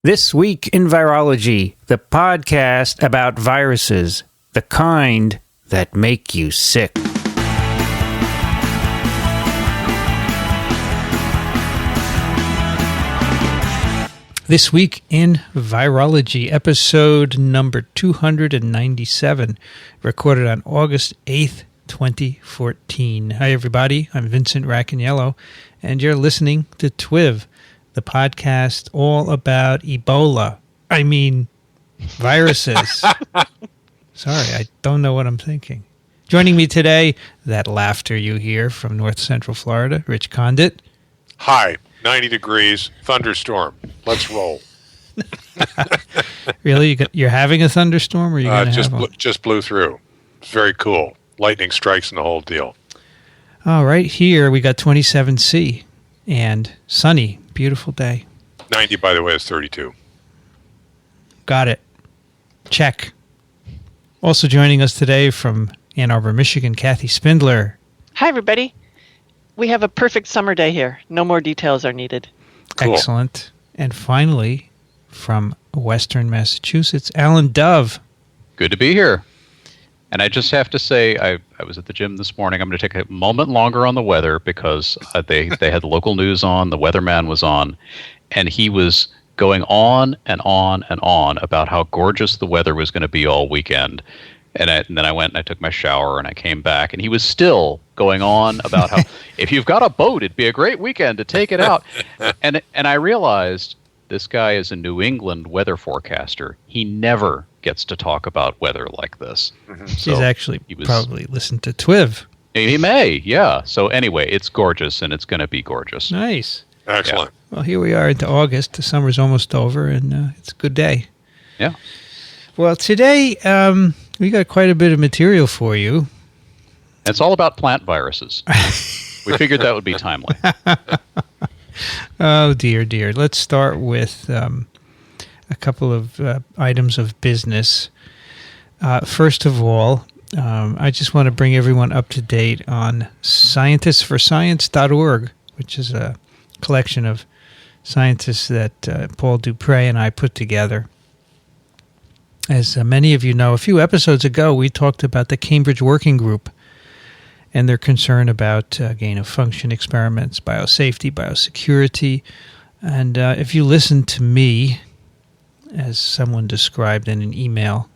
This Week in Virology, the podcast about viruses, the kind that make you sick. This Week in Virology, episode number 297, recorded on August 8th, 2014. Hi, everybody. I'm Vincent Racaniello, and you're listening to TWiV, the podcast all about Ebola. I mean, viruses. Sorry, I don't know what I'm thinking. Joining me today, that laughter you hear from North Central Florida, Rich Condit. Hi, 90 degrees, thunderstorm. Let's roll. Really? You're having a thunderstorm, or are you going to have one? Just blew through. It's very cool. Lightning strikes and the whole deal. All right, here we got 27C and sunny. Beautiful day. 90, by the way, is 32. Got it. Check. Also joining us today from Ann Arbor, Michigan, Kathy Spindler. Hi, everybody. We have a perfect summer day here. No more details are needed. Cool. Excellent. And finally, from Western Massachusetts, Alan Dove. Good to be here. And I just have to say, I was at the gym this morning. I'm going to take a moment longer on the weather because they had the local news on, the weatherman was on, and he was going on and on and on about how gorgeous the weather was going to be all weekend. And then I went and I took my shower and I came back, and he was still going on about how if you've got a boat, it'd be a great weekend to take it out. And I realized this guy is a New England weather forecaster. He never gets to talk about weather like this. Mm-hmm. So he's actually probably listened to TWiV. He may, yeah. So anyway, it's gorgeous, and it's going to be gorgeous. Nice. Excellent. Yeah. Well, here we are into August. The summer's almost over, and it's a good day. Yeah. Well, today we got quite a bit of material for you. It's all about plant viruses. We figured that would be timely. Oh, dear, dear. Let's start with a couple of items of business. First of all, I just want to bring everyone up to date on scientistsforscience.org, which is a collection of scientists that Paul Dupree and I put together. As many of you know, a few episodes ago, we talked about the Cambridge Working Group and their concern about gain-of-function experiments, biosafety, biosecurity. And if you listen to me, as someone described in an email,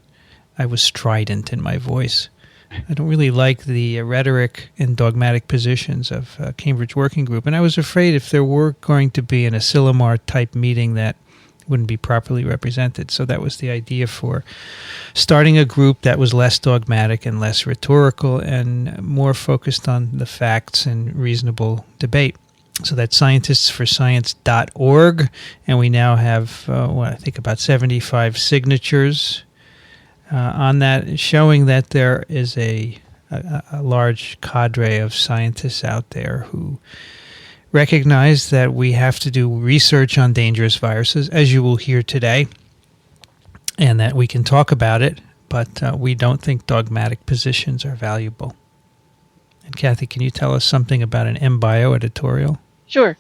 I was strident in my voice. I don't really like the rhetoric and dogmatic positions of Cambridge Working Group, and I was afraid if there were going to be an Asilomar-type meeting that wouldn't be properly represented. So that was the idea for starting a group that was less dogmatic and less rhetorical and more focused on the facts and reasonable debate. So that's scientistsforscience.org, and we now have, I think about 75 signatures on that, showing that there is a large cadre of scientists out there who recognize that we have to do research on dangerous viruses, as you will hear today, and that we can talk about it, but we don't think dogmatic positions are valuable. And Kathy, can you tell us something about an MBio editorial? Sure.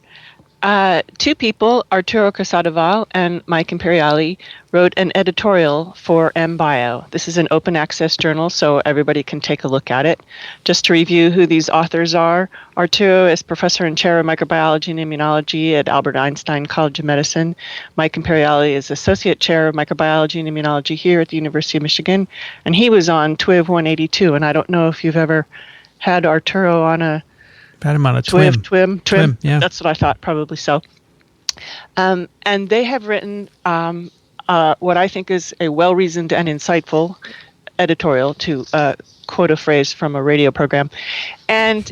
Two people, Arturo Casadoval and Mike Imperiali, wrote an editorial for MBio. This is an open access journal, so everybody can take a look at it. Just to review who these authors are, Arturo is professor and chair of microbiology and immunology at Albert Einstein College of Medicine. Mike Imperiali is associate chair of microbiology and immunology here at the University of Michigan, and he was on TWiV 182, and I don't know if you've ever had Arturo on a Had him on a TWiV. Yeah. That's what I thought, probably so. And they have written what I think is a well-reasoned and insightful editorial, to quote a phrase from a radio program. And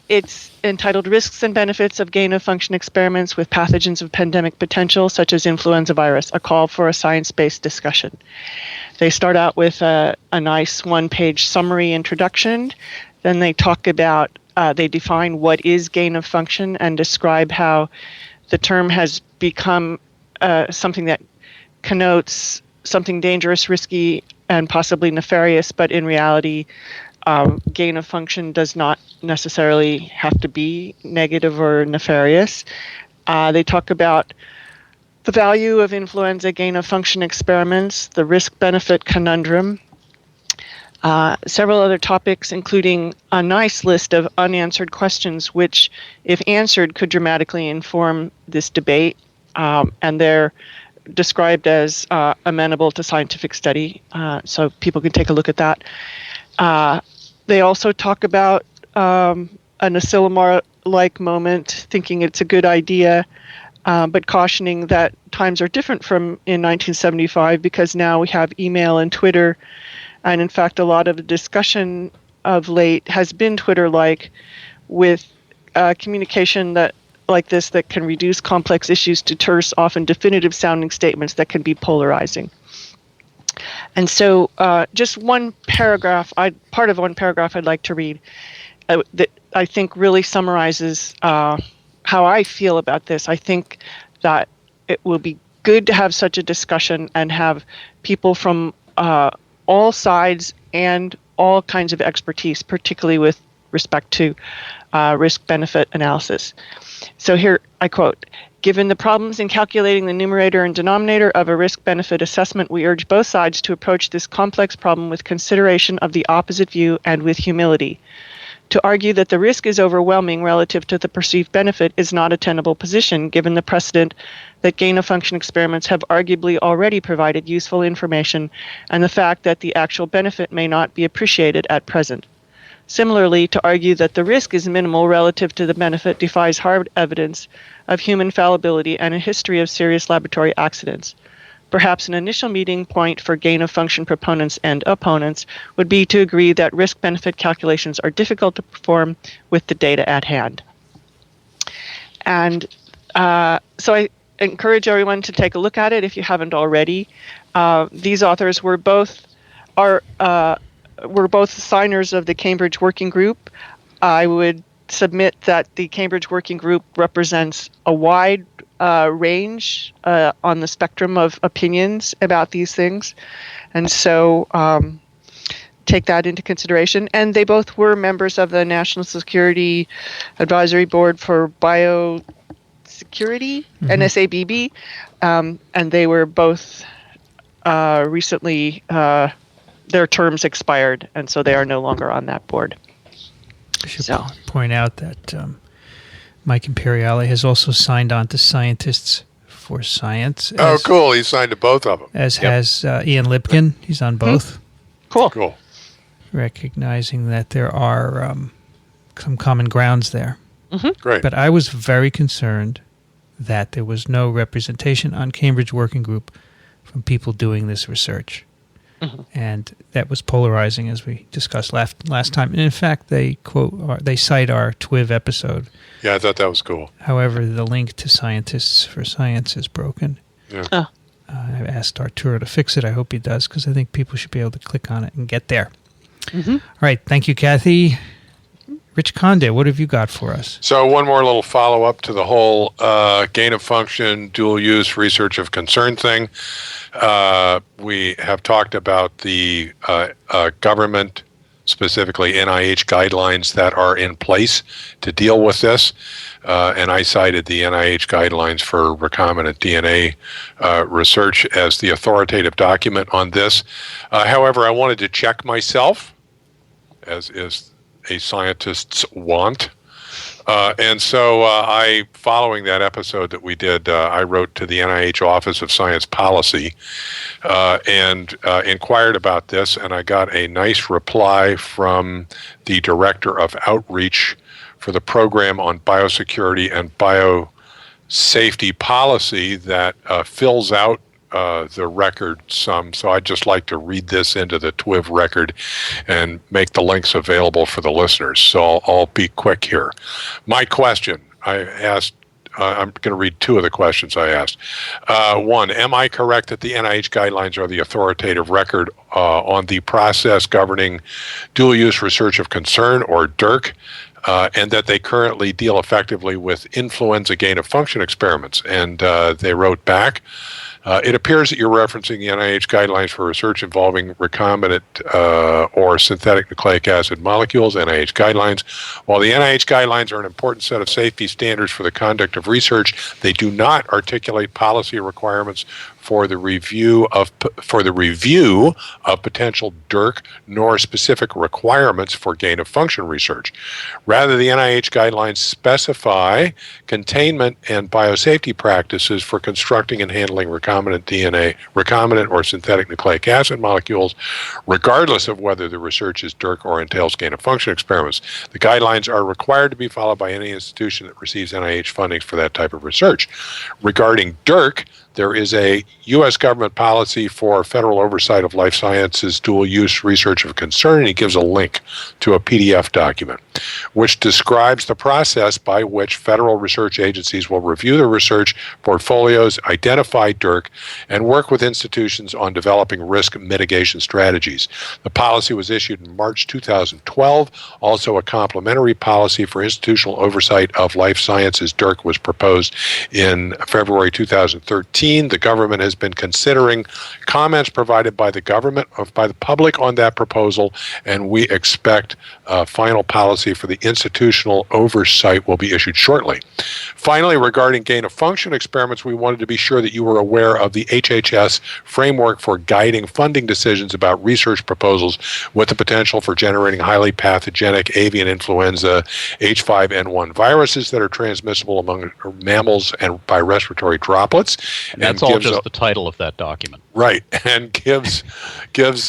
it's entitled Risks and Benefits of Gain-of-Function Experiments with Pathogens of Pandemic Potential, such as Influenza Virus, a call for a science-based discussion. They start out with a nice one-page summary introduction. Then they talk about they define what is gain of function and describe how the term has become something that connotes something dangerous, risky, and possibly nefarious, but in reality, gain of function does not necessarily have to be negative or nefarious. They talk about the value of influenza gain-of-function experiments, the risk-benefit conundrum, several other topics, including a nice list of unanswered questions, which, if answered, could dramatically inform this debate. And they're described as amenable to scientific study, so people can take a look at that. They also talk about an Asilomar-like moment, thinking it's a good idea, but cautioning that times are different from in 1975 because now we have email and Twitter. And in fact, a lot of the discussion of late has been Twitter-like, with communication that like this that can reduce complex issues to terse, often definitive-sounding statements that can be polarizing. And so just one paragraph, part of one paragraph I'd like to read that I think really summarizes how I feel about this. I think that it will be good to have such a discussion and have people from all sides and all kinds of expertise, particularly with respect to risk-benefit analysis. So here I quote, "Given the problems in calculating the numerator and denominator of a risk-benefit assessment, we urge both sides to approach this complex problem with consideration of the opposite view and with humility. To argue that the risk is overwhelming relative to the perceived benefit is not a tenable position, given the precedent that gain-of-function experiments have arguably already provided useful information and the fact that the actual benefit may not be appreciated at present. Similarly, to argue that the risk is minimal relative to the benefit defies hard evidence of human fallibility and a history of serious laboratory accidents. Perhaps an initial meeting point for gain-of-function proponents and opponents would be to agree that risk-benefit calculations are difficult to perform with the data at hand." And so I encourage everyone to take a look at it if you haven't already. These authors were both signers of the Cambridge Working Group. I would submit that the Cambridge Working Group represents a wide range on the spectrum of opinions about these things. And so take that into consideration. And they both were members of the National Security Advisory Board for Biosecurity, NSABB, and they were both recently, their terms expired, and so they are no longer on that board. I should point out that Mike Imperiale has also signed on to Scientists for Science. Oh, cool. He signed to both of them. As has Ian Lipkin. He's on both. Cool. Recognizing that there are some common grounds there. Great. But I was very concerned that there was no representation on Cambridge Working Group from people doing this research. And that was polarizing, as we discussed last time. And in fact, they cite our TWiV episode. Yeah, I thought that was cool. However, the link to Scientists for Science is broken. Yeah. I've asked Arturo to fix it. I hope he does, because I think people should be able to click on it and get there. All right. Thank you, Kathy. Rich Condit, what have you got for us? So one more little follow-up to the whole gain-of-function, dual-use research of concern thing. We have talked about the government, specifically NIH guidelines that are in place to deal with this. And I cited the NIH guidelines for recombinant DNA research as the authoritative document on this. However, I wanted to check myself, as is a scientist's want. And so following that episode that we did, I wrote to the NIH Office of Science Policy and inquired about this, and I got a nice reply from the Director of Outreach for the Program on Biosecurity and Biosafety Policy that fills out the record some. So I'd just like to read this into the TWiV record and make the links available for the listeners. So I'll be quick here. My question, I asked, I'm going to read two of the questions I asked. One, am I correct that the NIH guidelines are the authoritative record on the process governing dual-use research of concern, or DIRC, and that they currently deal effectively with influenza gain-of-function experiments? And they wrote back It appears that you're referencing the NIH guidelines for research involving recombinant or synthetic nucleic acid molecules, NIH guidelines. While the NIH guidelines are an important set of safety standards for the conduct of research, they do not articulate policy requirements for the review of potential DIRC, nor specific requirements for gain-of-function research. Rather, the NIH guidelines specify containment and biosafety practices for constructing and handling recombinant or synthetic nucleic acid molecules, regardless of whether the research is DIRC or entails gain-of-function experiments. The guidelines are required to be followed by any institution that receives NIH funding for that type of research. Regarding DIRC, there is a U.S. government policy for federal oversight of life sciences dual-use research of concern, and he gives a link to a PDF document which describes the process by which federal research agencies will review the research portfolios, identify DIRC, and work with institutions on developing risk mitigation strategies. The policy was issued in March 2012. Also, a complementary policy for institutional oversight of life sciences DIRC was proposed in February 2013. The government has been considering comments provided by the public on that proposal, and we expect final policy for the institutional oversight will be issued shortly. Finally, regarding gain-of-function experiments, we wanted to be sure that you were aware of the HHS framework for guiding funding decisions about research proposals with the potential for generating highly pathogenic avian influenza H5N1 viruses that are transmissible among mammals and by respiratory droplets. And that's all just the title of that document. Right, and gives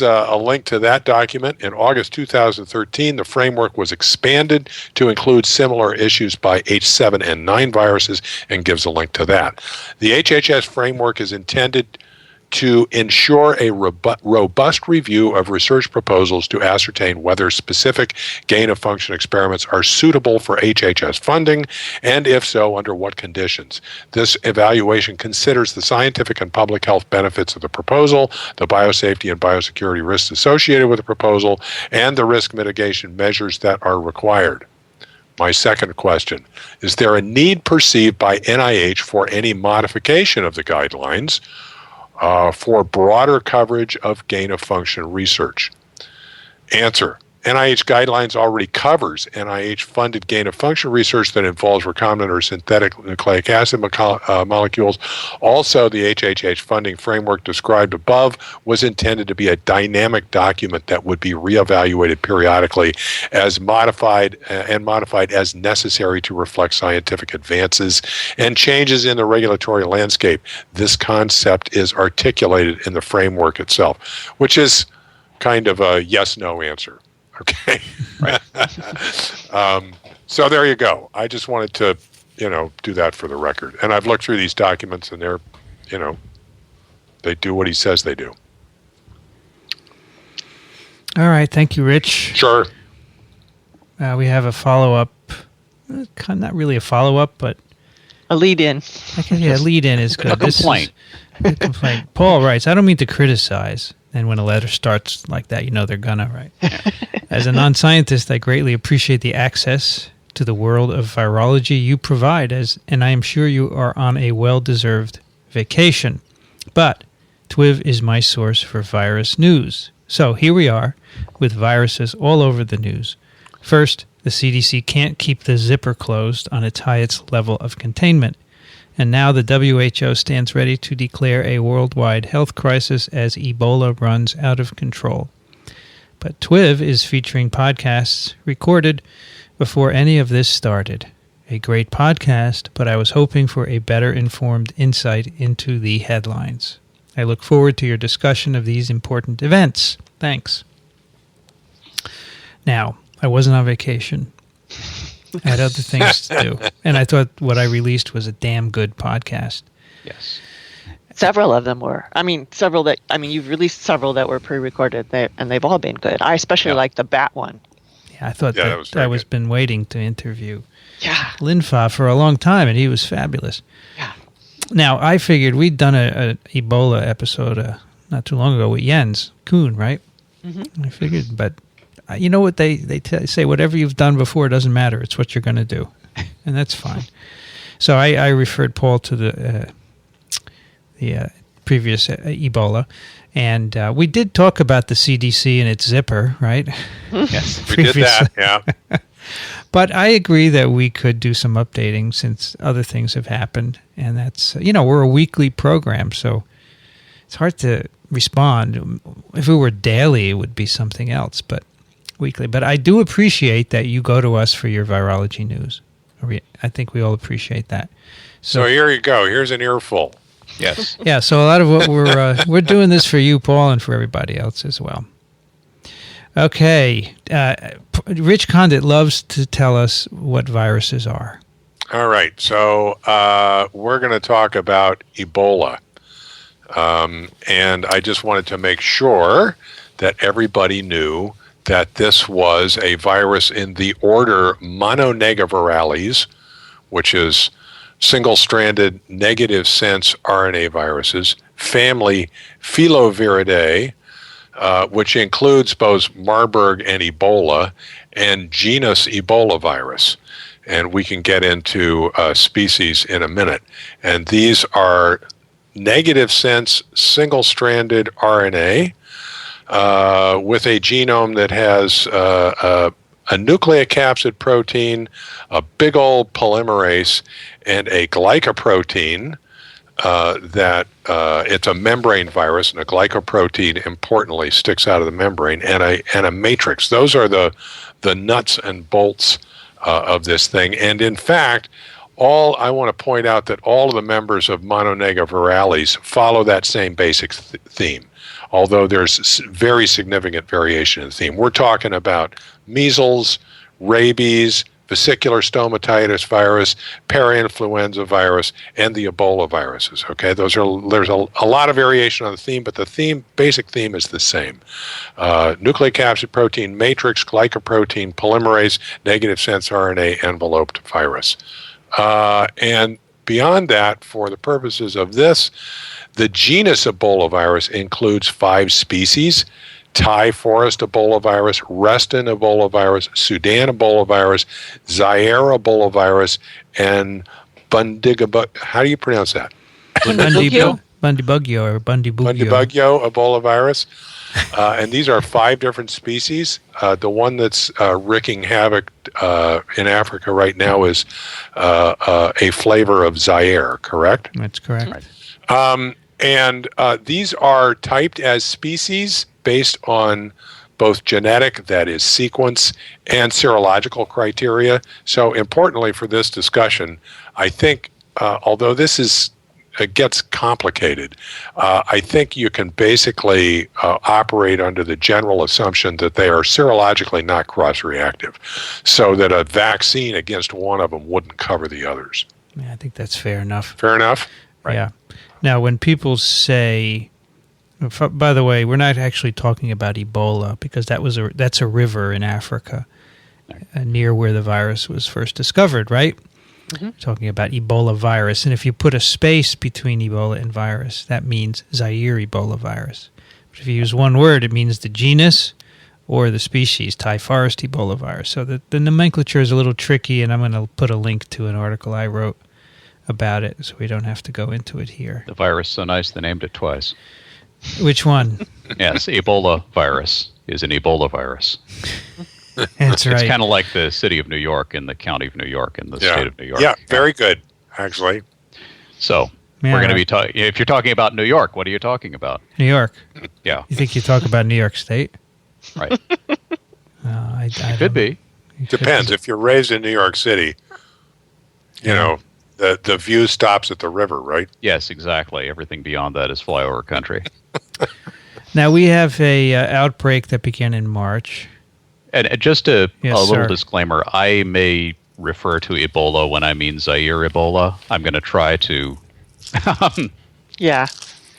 a link to that document. In August 2013, the framework was expanded to include similar issues by H7N9 viruses, and gives a link to that. The HHS framework is intended to ensure a robust review of research proposals to ascertain whether specific gain-of-function experiments are suitable for HHS funding, and if so, under what conditions. This evaluation considers the scientific and public health benefits of the proposal, the biosafety and biosecurity risks associated with the proposal, and the risk mitigation measures that are required. My second question, is there a need perceived by NIH for any modification of the guidelines for broader coverage of gain-of-function research? Answer. NIH guidelines already covers NIH-funded gain-of-function research that involves recombinant or synthetic nucleic acid molecules. Also, the HHS funding framework described above was intended to be a dynamic document that would be reevaluated periodically as modified as necessary to reflect scientific advances and changes in the regulatory landscape. This concept is articulated in the framework itself, which is kind of a yes-no answer. Okay. Right. So there you go. I just wanted to, do that for the record. And I've looked through these documents, and they're, they do what he says they do. All right. Thank you, Rich. Sure. We have a follow-up. Not really a follow-up, but a lead-in. Yeah, lead-in is good. A complaint. A complaint. Paul writes, I don't mean to criticize. And when a letter starts like that, they're gonna, right? As a non-scientist, I greatly appreciate the access to the world of virology you provide, and I am sure you are on a well-deserved vacation. But TWiV is my source for virus news. So here we are with viruses all over the news. First, the CDC can't keep the zipper closed on its highest level of containment. And now the WHO stands ready to declare a worldwide health crisis as Ebola runs out of control. But TWiV is featuring podcasts recorded before any of this started. A great podcast, but I was hoping for a better informed insight into the headlines. I look forward to your discussion of these important events. Thanks. Now, I wasn't on vacation. I had other things to do. And I thought what I released was a damn good podcast. Yes. Several of them were. You've released several that were pre-recorded, and they've all been good. I especially like the bat one. Yeah, I thought that I was been waiting to interview Linfa for a long time, and he was fabulous. Yeah. Now, I figured we'd done an Ebola episode not too long ago with Jens Kuhn, right? Mm-hmm. I figured, but you know what they say, whatever you've done before doesn't matter. It's what you're going to do, and that's fine. So I referred Paul to the previous Ebola. And we did talk about the CDC and its zipper, right? Yes, we did that, yeah. But I agree that we could do some updating since other things have happened. And that's, we're a weekly program, so it's hard to respond. If it were daily, it would be something else, but weekly. But I do appreciate that you go to us for your virology news. I think we all appreciate that. So here you go. Here's an earful. Yes. Yeah, so a lot of what we're doing this for you, Paul, and for everybody else as well. Okay. Rich Condit loves to tell us what viruses are. All right. So we're going to talk about Ebola. And I just wanted to make sure that everybody knew that this was a virus in the order Mononegavirales, which is single-stranded negative sense RNA viruses, family Filoviridae, which includes both Marburg and Ebola, and genus Ebolavirus. And we can get into species in a minute. And these are negative sense single-stranded RNA with a genome that has a nucleocapsid protein, a big old polymerase, and a glycoprotein that it's a membrane virus, and a glycoprotein importantly sticks out of the membrane, and a matrix. Those are the nuts and bolts of this thing. And in fact, I want to point out that all of the members of Mononegavirales follow that same basic theme, although there's very significant variation in the theme. We're talking about measles, rabies, vesicular stomatitis virus, parainfluenza virus, and the Ebola viruses. Okay, there's a lot of variation on the theme, but the basic theme is the same. Nucleocapsid protein matrix, glycoprotein, polymerase, negative sense RNA enveloped virus. And beyond that, for the purposes of this, the genus Ebola virus includes 5 species: Thai forest Ebola virus, Reston Ebola virus, Sudan Ebola virus, Zaire Ebola virus, and how do you pronounce that? Bundibugyo or Bundibugyo. Bundibugyo Ebola virus. And these are 5 different species. The one that's wreaking havoc in Africa right now is a flavor of Zaire, correct? That's correct. Right. And these are typed as species based on both genetic, that is sequence, and serological criteria. So importantly for this discussion, I think, although this gets complicated, I think you can basically operate under the general assumption that they are serologically not cross-reactive, so that a vaccine against one of them wouldn't cover the others. Yeah, I think that's fair enough. Fair enough? Right. Yeah. Now, when people say, by the way, we're not actually talking about Ebola, because that's a river in Africa near where the virus was first discovered, right? Mm-hmm. We're talking about Ebola virus. And if you put a space between Ebola and virus, that means Zaire Ebola virus. But if you use one word, it means the genus or the species, Thai forest Ebola virus. So the nomenclature is a little tricky, and I'm going to put a link to an article I wrote about it, so we don't have to go into it here. The virus so nice they named it twice. Which one? Yes, Ebola virus is an Ebola virus. That's right. It's kind of like the city of New York and the county of New York and the state of New York. Yeah, very good, actually. So we're going to be talking. If you're talking about New York, what are you talking about? New York. Yeah. You think you talk about New York State? Right. I could be. Depends. If you're raised in New York City, you know, the view stops at the river, right? Yes, exactly. Everything beyond that is flyover country. Now, we have a outbreak that began in March. And just a little sir. disclaimer, I may refer to Ebola when I mean Zaire Ebola. I'm going to try to... Yeah.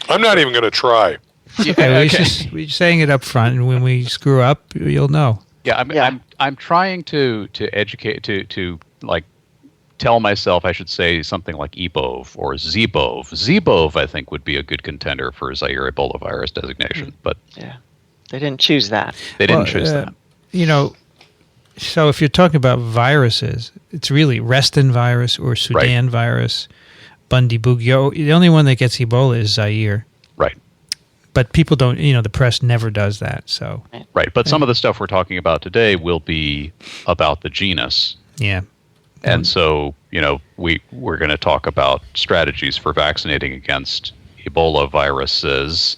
I'm not even going to try. Okay, we're saying it up front, and when we screw up, you'll know. Yeah, I'm trying to educate, to like tell myself I should say something like Ebov or Zebov. Zebov, I think, would be a good contender for Zaire Ebola virus designation. But yeah, they didn't choose that. They didn't choose that. You know, so if you're talking about viruses, it's really Reston virus or Sudan virus, Bundibugyo. The only one that gets Ebola is Zaire. but people don't, the press never does that. So Right. But some of the stuff we're talking about today will be about the genus. yeah. And so, we're going to talk about strategies for vaccinating against Ebola viruses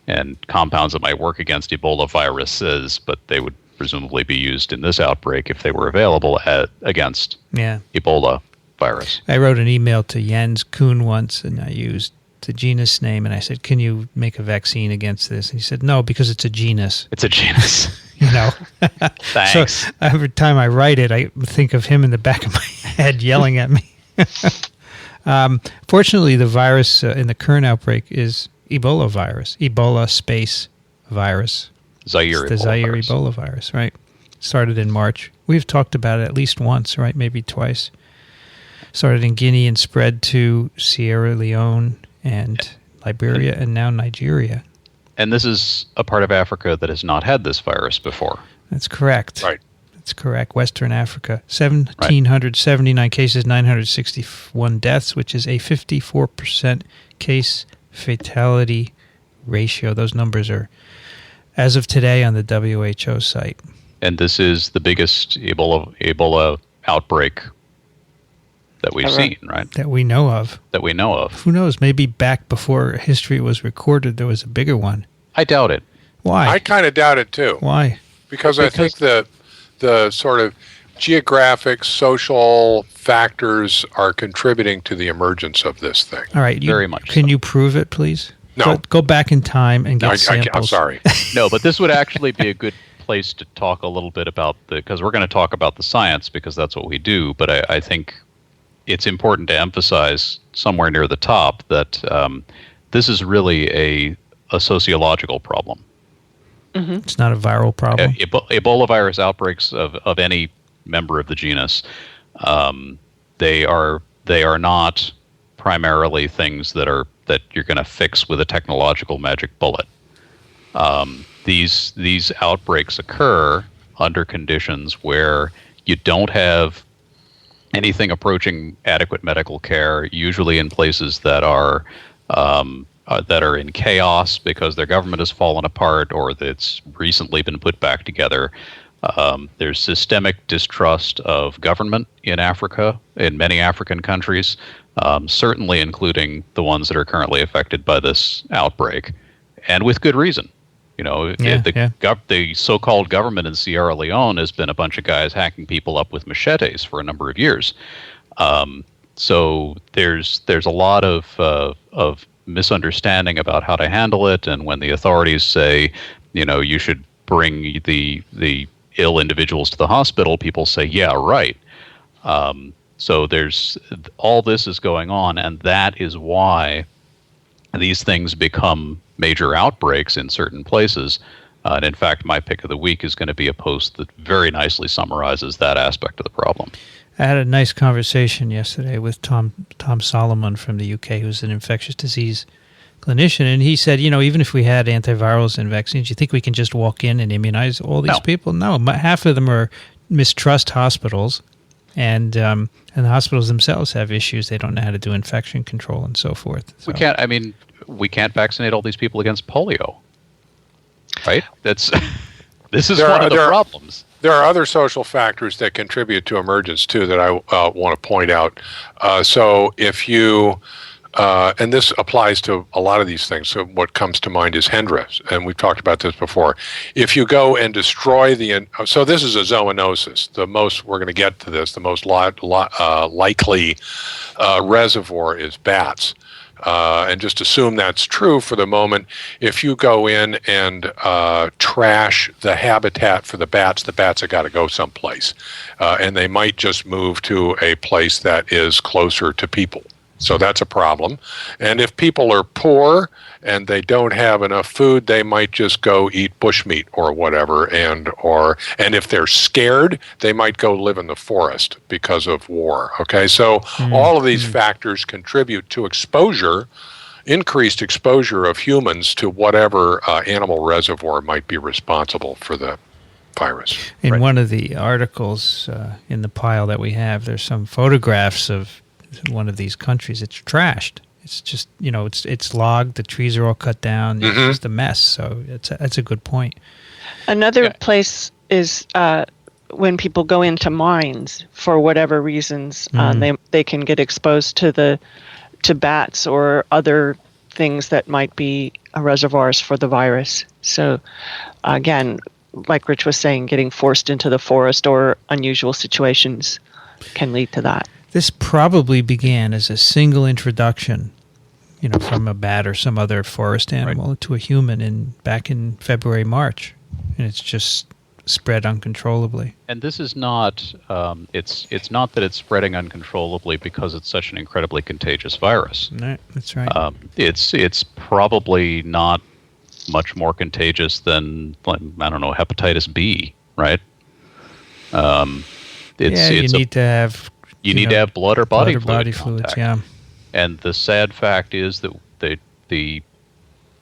and compounds that might work against Ebola viruses, but they would presumably be used in this outbreak if they were available against Ebola virus. I wrote an email to Jens Kuhn once, and I used the genus name, and I said, "Can you make a vaccine against this?" And he said, "No, because it's a genus." It's a genus. Thanks. So every time I write it, I think of him in the back of my head yelling at me. Fortunately, the virus in the current outbreak is Ebola virus, Ebola space virus. Zaire It's the Zaire virus. Ebola virus, right? Started in March. We've talked about it at least once, right? Maybe twice. Started in Guinea and spread to Sierra Leone and Liberia and now Nigeria. And this is a part of Africa that has not had this virus before. That's correct. Right. That's correct. Western Africa. 1,779 cases, 961 deaths, which is a 54% case fatality ratio. Those numbers are, as of today, on the WHO site. And this is the biggest Ebola outbreak that we've seen, right? That we know of. That we know of. Who knows? Maybe back before history was recorded, there was a bigger one. I doubt it. Why? I kind of doubt it too. Why? Because I think the sort of geographic, social factors are contributing to the emergence of this thing. All right. Very much Can so. you prove it, please? No. Go back in time and get I'm samples. sorry. No, but this would actually be a good place to talk a little bit about because we're going to talk about the science because that's what we do. But I think it's important to emphasize somewhere near the top that this is really a sociological problem. Mm-hmm. It's not a viral problem. Ebola virus outbreaks of any member of the genus, they are not primarily things that you're going to fix with a technological magic bullet. These outbreaks occur under conditions where you don't have anything approaching adequate medical care, usually in places that are in chaos because their government has fallen apart or that's recently been put back together. There's systemic distrust of government in Africa, in many African countries, certainly including the ones that are currently affected by this outbreak, and with good reason. The so-called government in Sierra Leone has been a bunch of guys hacking people up with machetes for a number of years. So there's a lot of misunderstanding about how to handle it, and when the authorities say, you should bring the ill individuals to the hospital, people say, yeah, right. So there's all this is going on, and that is why these things become major outbreaks in certain places. And in fact, my pick of the week is going to be a post that very nicely summarizes that aspect of the problem. I had a nice conversation yesterday with Tom Solomon from the UK, who's an infectious disease clinician, and he said, even if we had antivirals and vaccines, you think we can just walk in and immunize all these people? No, half of them are mistrust hospitals, and the hospitals themselves have issues. They don't know how to do infection control and so forth. So. We can't vaccinate all these people against polio, right? This is one of the problems. There are other social factors that contribute to emergence too that I want to point out. So if you and this applies to a lot of these things. So what comes to mind is Hendra, and we've talked about this before. If you go and destroy so this is a zoonosis. We're going to get to this, the most likely reservoir is bats. And just assume that's true for the moment. If you go in and trash the habitat for the bats have got to go someplace. And they might just move to a place that is closer to people. So that's a problem. And if people are poor and they don't have enough food, they might just go eat bushmeat or whatever. And if they're scared, they might go live in the forest because of war. Okay, so all of these factors contribute to increased exposure of humans to whatever animal reservoir might be responsible for the virus. In one of the articles in the pile that we have, there's some photographs of one of these countries. It's trashed. It's just, it's logged. The trees are all cut down. It's just a mess. So that's a good point. Another place is when people go into mines for whatever reasons, they can get exposed to bats or other things that might be reservoirs for the virus. So again, like Rich was saying, getting forced into the forest or unusual situations can lead to that. This probably began as a single introduction, from a bat or some other forest animal to a human back in February, March, and it's just spread uncontrollably. And this is not, it's not that it's spreading uncontrollably because it's such an incredibly contagious virus. Right, that's right. It's probably not much more contagious than, hepatitis B, right? You need to have blood or body fluids, contact. Yeah. And the sad fact is that the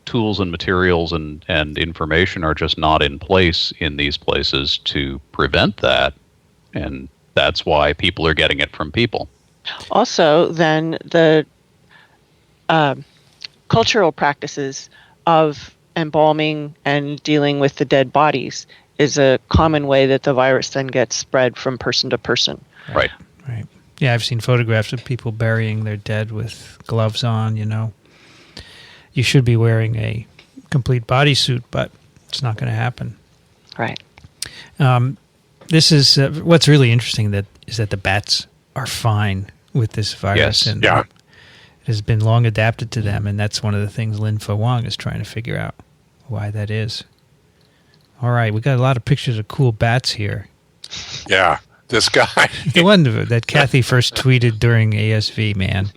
tools and materials and information are just not in place in these places to prevent that, and that's why people are getting it from people. Also, then the cultural practices of embalming and dealing with the dead bodies is a common way that the virus then gets spread from person to person. Right. Yeah, I've seen photographs of people burying their dead with gloves on, You should be wearing a complete bodysuit, but it's not going to happen. Right. This is what's really interesting is that the bats are fine with this virus. Yes. And it has been long adapted to them, and that's one of the things Lin Fo Wang is trying to figure out why that is. All right, we got a lot of pictures of cool bats here. Yeah, this guy. The one that Kathy first tweeted during ASV, man.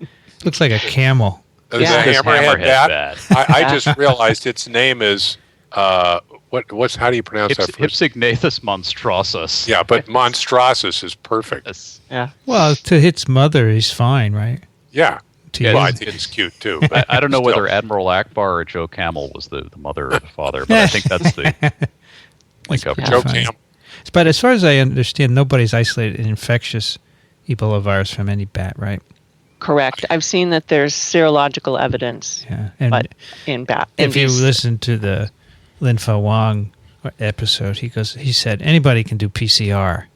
Looks like a camel. The hammerhead bat. I just realized its name is how do you pronounce that first? Hypsignathus monstrossus. Yeah, but monstrossus is perfect. Yeah. Well, to its mother, he's fine, right? Yeah. Well, I think it's cute too. I don't know whether Admiral Akbar or Joe Camel was the mother or the father, but I think that's the Joe Camel. But as far as I understand, nobody's isolated an infectious Ebola virus from any bat, right? Correct. I've seen that there's serological evidence, but in bat. If you listen to the Lin Fo Wang episode, he said anybody can do PCR,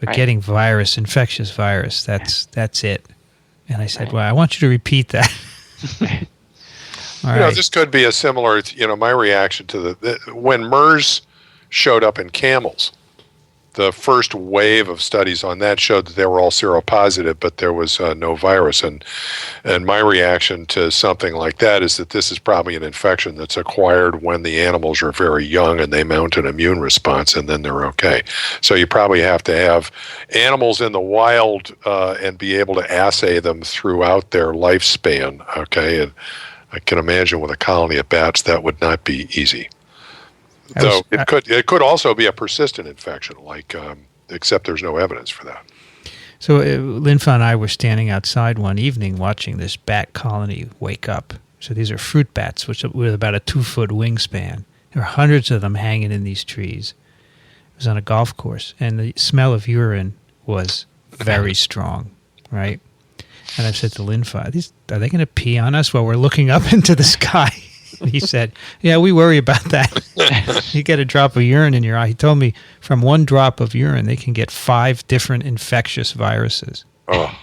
but getting infectious virus, that's it. And I said, well, I want you to repeat that. All right. This could be a similar, my reaction to when MERS showed up in camels. The first wave of studies on that showed that they were all seropositive, but there was no virus. And my reaction to something like that is that this is probably an infection that's acquired when the animals are very young and they mount an immune response, and then they're okay. So you probably have to have animals in the wild and be able to assay them throughout their lifespan, okay? And I can imagine with a colony of bats that would not be easy. Though it could also be a persistent infection, except there's no evidence for that. So Lin Fo and I were standing outside one evening watching this bat colony wake up. So these are fruit bats, with about a 2-foot wingspan. There are hundreds of them hanging in these trees. It was on a golf course, and the smell of urine was very strong, right? And I said to Lin Fo, are they going to pee on us while we're looking up into the sky? He said, yeah, we worry about that. You get a drop of urine in your eye. He told me from one drop of urine, they can get 5 different infectious viruses. Oh.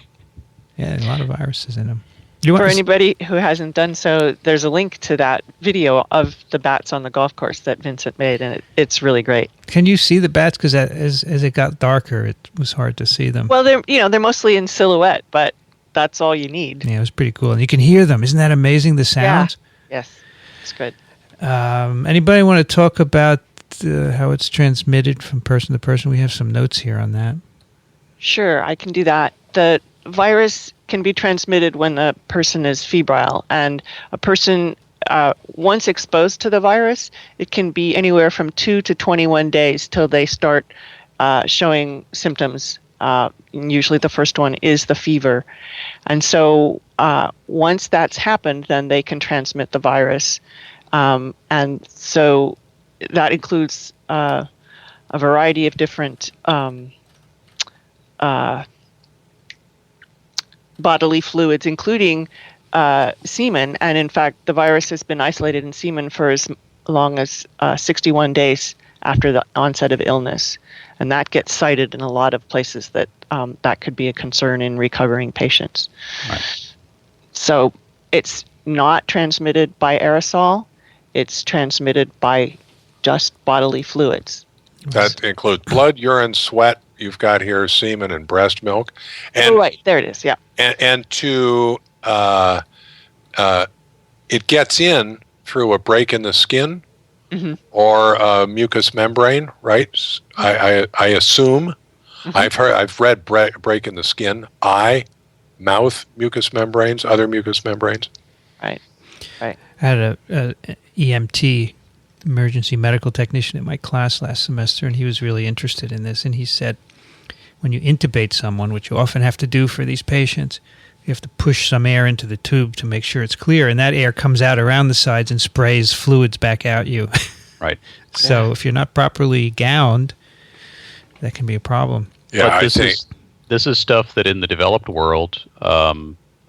Yeah, a lot of viruses in them. For anybody who hasn't done so, there's a link to that video of the bats on the golf course that Vincent made, and it's really great. Can you see the bats? Because as it got darker, it was hard to see them. Well, they're mostly in silhouette, but that's all you need. Yeah, it was pretty cool. And you can hear them. Isn't that amazing, the sounds? Yeah. Yes. It's good. Anybody want to talk about how it's transmitted from person to person? We have some notes here on that. Sure, I can do that. The virus can be transmitted when a person is febrile, and a person, once exposed to the virus, it can be anywhere from 2 to 21 days till they start showing symptoms. Usually the first one is the fever. And so once that's happened, then they can transmit the virus. And so that includes a variety of different bodily fluids, including semen. And in fact, the virus has been isolated in semen for as long as 61 days after the onset of illness. And that gets cited in a lot of places that that could be a concern in recovering patients. Right. So it's not transmitted by aerosol. It's transmitted by just bodily fluids. That includes blood, urine, sweat. You've got here semen and breast milk. And, right, there it is, yeah. And to, it gets in through a break in the skin or a mucous membrane, right? I assume. I've read break in the skin, eye, mouth mucous membranes, other mucous membranes. Right. I had a EMT, emergency medical technician, in my class last semester, and he was really interested in this. And he said, when you intubate someone, which you often have to do for these patients, you have to push some air into the tube to make sure it's clear, and that air comes out around the sides and sprays fluids back out you. Right. So if you're not properly gowned, that can be a problem. Yeah, but this is stuff that in the developed world,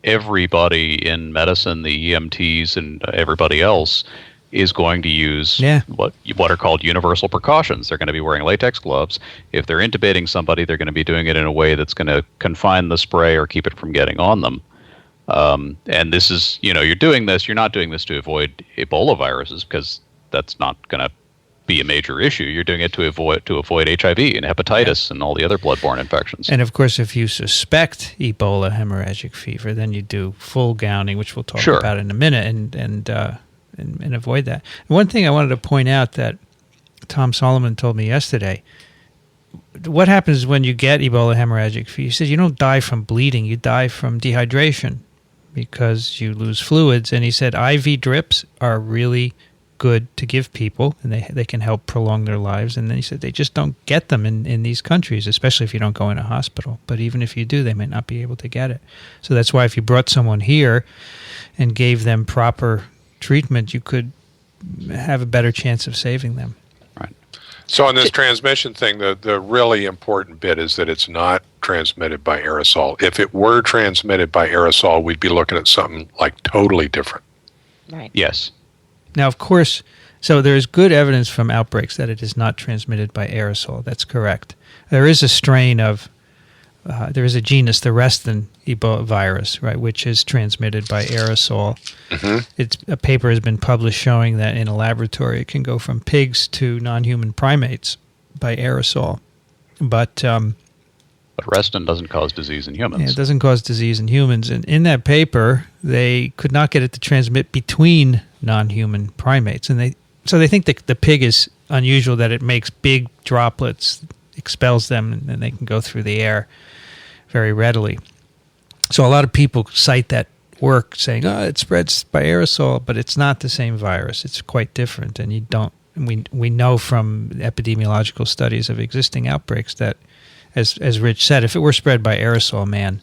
everybody in medicine, the EMTs and everybody else, is going to use what are called universal precautions. They're going to be wearing latex gloves. If they're intubating somebody, they're going to be doing it in a way that's going to confine the spray or keep it from getting on them. And this is, you're doing this. You're not doing this to avoid Ebola viruses, because that's not going to be a major issue. You're doing it to avoid HIV and hepatitis and all the other bloodborne infections. And of course, if you suspect Ebola hemorrhagic fever, then you do full gowning, which we'll talk about in a minute, and avoid that. And one thing I wanted to point out that Tom Solomon told me yesterday: what happens when you get Ebola hemorrhagic fever? He says you don't die from bleeding; you die from dehydration because you lose fluids. And he said IV drips are really good to give people, and they can help prolong their lives. And then he said they just don't get them in these countries, especially if you don't go in a hospital. But even if you do, they might not be able to get it. So that's why if you brought someone here and gave them proper treatment, you could have a better chance of saving them. Right. So in this transmission thing, the really important bit is that it's not transmitted by aerosol. If it were transmitted by aerosol, we'd be looking at something like totally different. Right. Yes. Now, of course, so there is good evidence from outbreaks that it is not transmitted by aerosol. That's correct. There is a strain of, there is a genus, the Reston Ebola virus, right, which is transmitted by aerosol. Mm-hmm. A paper has been published showing that in a laboratory it can go from pigs to non-human primates by aerosol. But Reston doesn't cause disease in humans. Yeah, it doesn't cause disease in humans. And in that paper, they could not get it to transmit between non-human primates. And so they think that the pig is unusual, that it makes big droplets, expels them, and then they can go through the air very readily. So a lot of people cite that work saying, it spreads by aerosol, but it's not the same virus. It's quite different. And we know from epidemiological studies of existing outbreaks that, as Rich said, if it were spread by aerosol, man,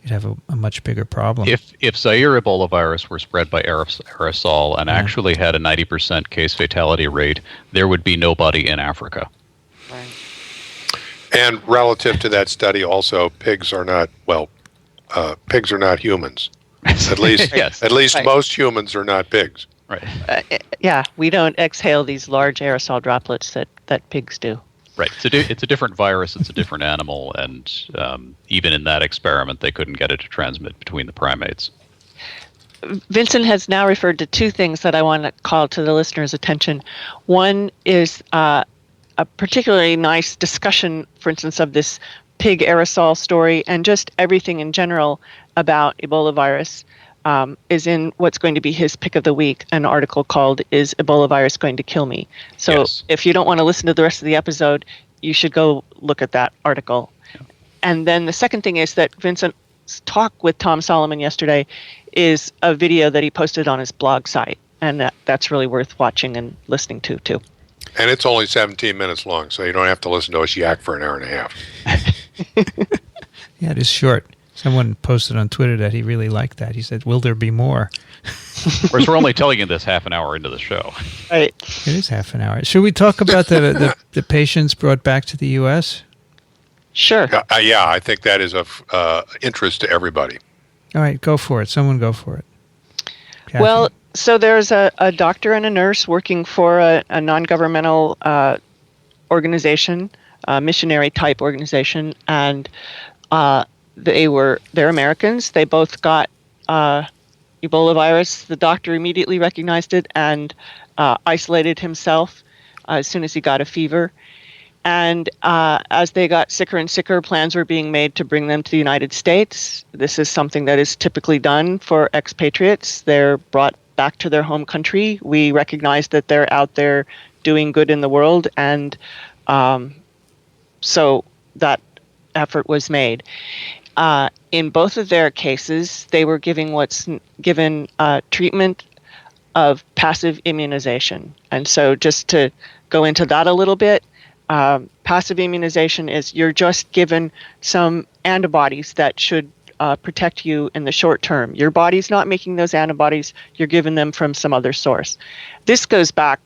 you'd have a much bigger problem. If Zaire Ebola virus were spread by aerosol and actually had a 90% case fatality rate, there would be nobody in Africa. Right. And relative to that study, also, pigs are not humans. At least, yes. At least Right. most humans are not pigs. Right. Yeah, we don't exhale these large aerosol droplets that pigs do. Right. It's a different virus. It's a different animal, and even in that experiment, they couldn't get it to transmit between the primates. Vincent has now referred to two things that I want to call to the listeners' attention. One is a particularly nice discussion, for instance, of this pig aerosol story and just everything in general about Ebola virus. Is in what's going to be his pick of the week, an article called "Is Ebola Virus Going to Kill Me?" So Yes. If you don't want to listen to the rest of the episode, you should go look at that article. Yeah. And then the second thing is that Vincent's talk with Tom Solomon yesterday is a video that he posted on his blog site, and that's really worth watching and listening to, too. And it's only 17 minutes long, so you don't have to listen to us yak for an hour and a half. Yeah, it is short. Someone posted on Twitter that he really liked that. He said, "Will there be more?" Of course, we're only telling you this half an hour into the show. Right. It is half an hour. Should we talk about the patients brought back to the U.S.? Sure. Yeah, I think that is of interest to everybody. All right, go for it. Someone go for it. Kathy. Well, so there's a doctor and a nurse working for a non-governmental organization, missionary-type organization, and they're Americans. They both got Ebola virus. The doctor immediately recognized it and isolated himself as soon as he got a fever. And as they got sicker and sicker, plans were being made to bring them to the United States. This is something that is typically done for expatriates. They're brought back to their home country. We recognize that they're out there doing good in the world, and so that effort was made. In both of their cases, they were given treatment of passive immunization. And so just to go into that a little bit, passive immunization is you're just given some antibodies that should protect you in the short term. Your body's not making those antibodies. You're given them from some other source. This goes back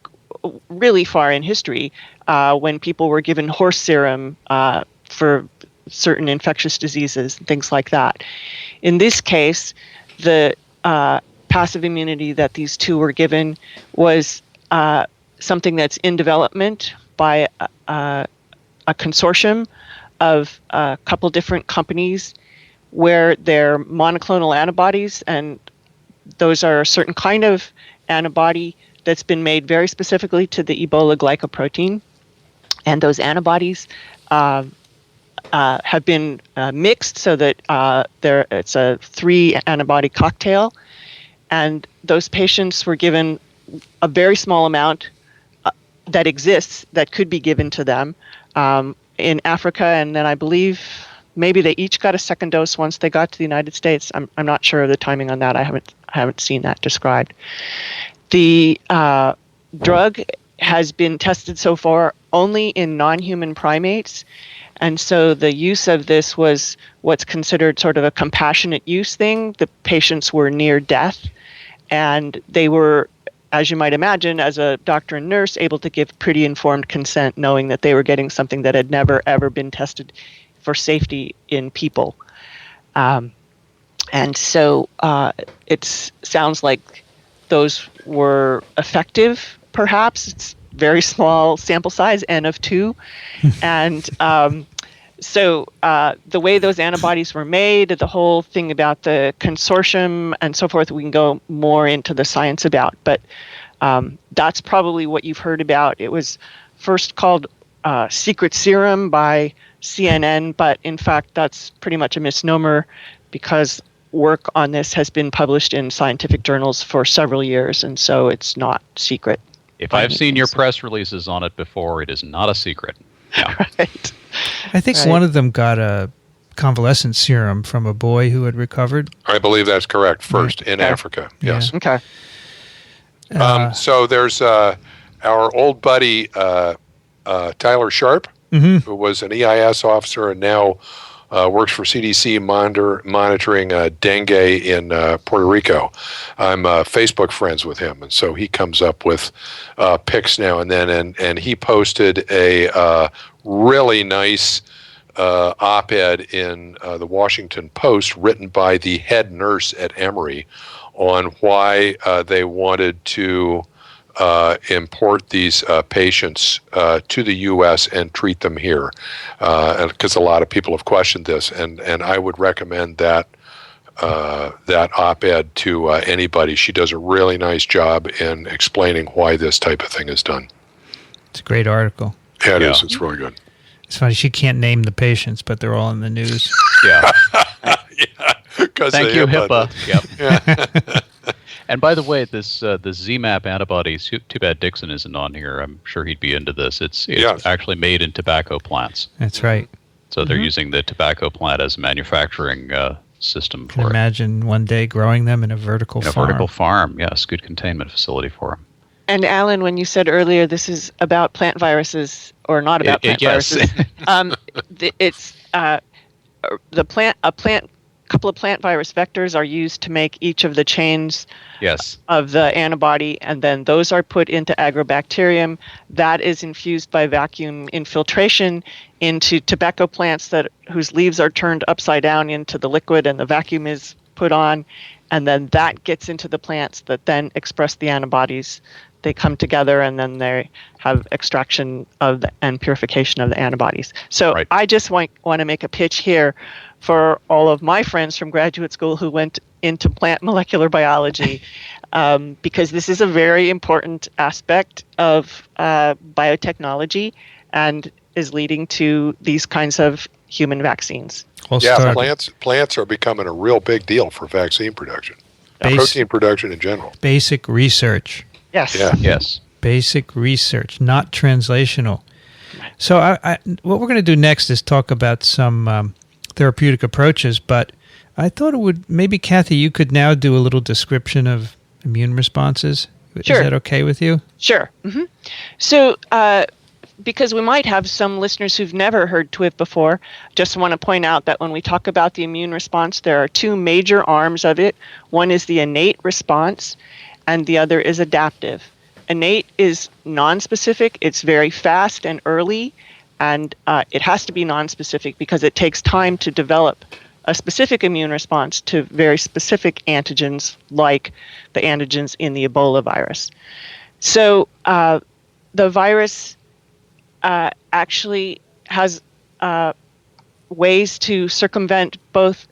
really far in history when people were given horse serum for certain infectious diseases and things like that. In this case, the passive immunity that these two were given was something that's in development by a consortium of a couple different companies where they're monoclonal antibodies, and those are a certain kind of antibody that's been made very specifically to the Ebola glycoprotein. And those antibodies have been mixed so that it's a 3 antibody cocktail. And those patients were given a very small amount that exists that could be given to them in Africa. And then I believe maybe they each got a second dose once they got to the United States. I'm not sure of the timing on that. I haven't seen that described. The drug has been tested so far only in non-human primates. And so the use of this was what's considered sort of a compassionate use thing. The patients were near death, and they were, as you might imagine, as a doctor and nurse, able to give pretty informed consent, knowing that they were getting something that had never, ever been tested for safety in people. And so it sounds like those were effective, perhaps. It's very small sample size, N of 2. And so the way those antibodies were made, the whole thing about the consortium and so forth, we can go more into the science about. But that's probably what you've heard about. It was first called secret serum by CNN, but in fact, that's pretty much a misnomer because work on this has been published in scientific journals for several years, and so it's not secret. If I've seen your press releases on it before, it is not a secret. Yeah. Right. I think one of them got a convalescent serum from a boy who had recovered. I believe that's correct. First in Africa. Yes. Okay. So there's our old buddy Tyler Sharp, who was an EIS officer and now works for CDC monitoring dengue in Puerto Rico. I'm Facebook friends with him, and so he comes up with pics now and then. And he posted a really nice op-ed in the Washington Post written by the head nurse at Emory on why they wanted to import these patients to the U.S. and treat them here, because a lot of people have questioned this, and I would recommend that op-ed to anybody. She does a really nice job in explaining why this type of thing is done. It's a great article. Yeah, it is. It's really good. It's funny, she can't name the patients, but they're all in the news. Yeah. Yeah. Thank you, HIPAA. Yep. Yeah. And by the way, this the ZMapp antibodies, too bad Dixon isn't on here. I'm sure he'd be into this. It's actually made in tobacco plants. That's right. So they're using the tobacco plant as a manufacturing system for it. Imagine one day growing them in a vertical farm. A vertical farm, yes. Good containment facility for them. And Alan, when you said earlier this is about plant viruses, or not about plant viruses, it's couple of plant virus vectors are used to make each of the chains of the antibody, and then those are put into agrobacterium. That is infused by vacuum infiltration into tobacco plants whose leaves are turned upside down into the liquid, and the vacuum is put on, and then that gets into the plants that then express the antibodies. They come together, and then they have extraction of and purification of the antibodies. So Right. I just want to make a pitch here for all of my friends from graduate school who went into plant molecular biology, because this is a very important aspect of biotechnology and is leading to these kinds of human vaccines. Yeah, plants are becoming a real big deal for vaccine production, protein production in general. Basic research. Yes. Yeah. Yes. Basic research, not translational. So what we're going to do next is talk about some therapeutic approaches, but I thought it would, maybe Kathy, you could now do a little description of immune responses. Sure. Is that okay with you? Sure. Mm-hmm. So, because we might have some listeners who've never heard TWiV before, just want to point out that when we talk about the immune response, there are two major arms of it. One is the innate response, and the other is adaptive. Innate is nonspecific. It's very fast and early, and it has to be nonspecific because it takes time to develop a specific immune response to very specific antigens, like the antigens in the Ebola virus. So the virus actually has ways to circumvent both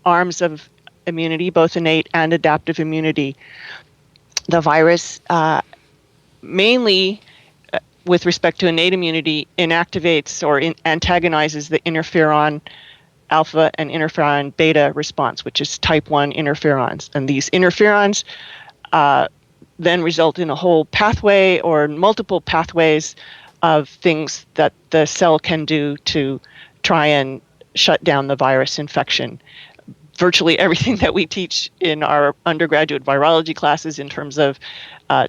arms of immunity, both innate and adaptive immunity. The virus, mainly with respect to innate immunity, inactivates or antagonizes the interferon alpha and interferon beta response, which is type 1 interferons. And these interferons then result in a whole pathway or multiple pathways of things that the cell can do to try and shut down the virus infection. Virtually everything that we teach in our undergraduate virology classes in terms of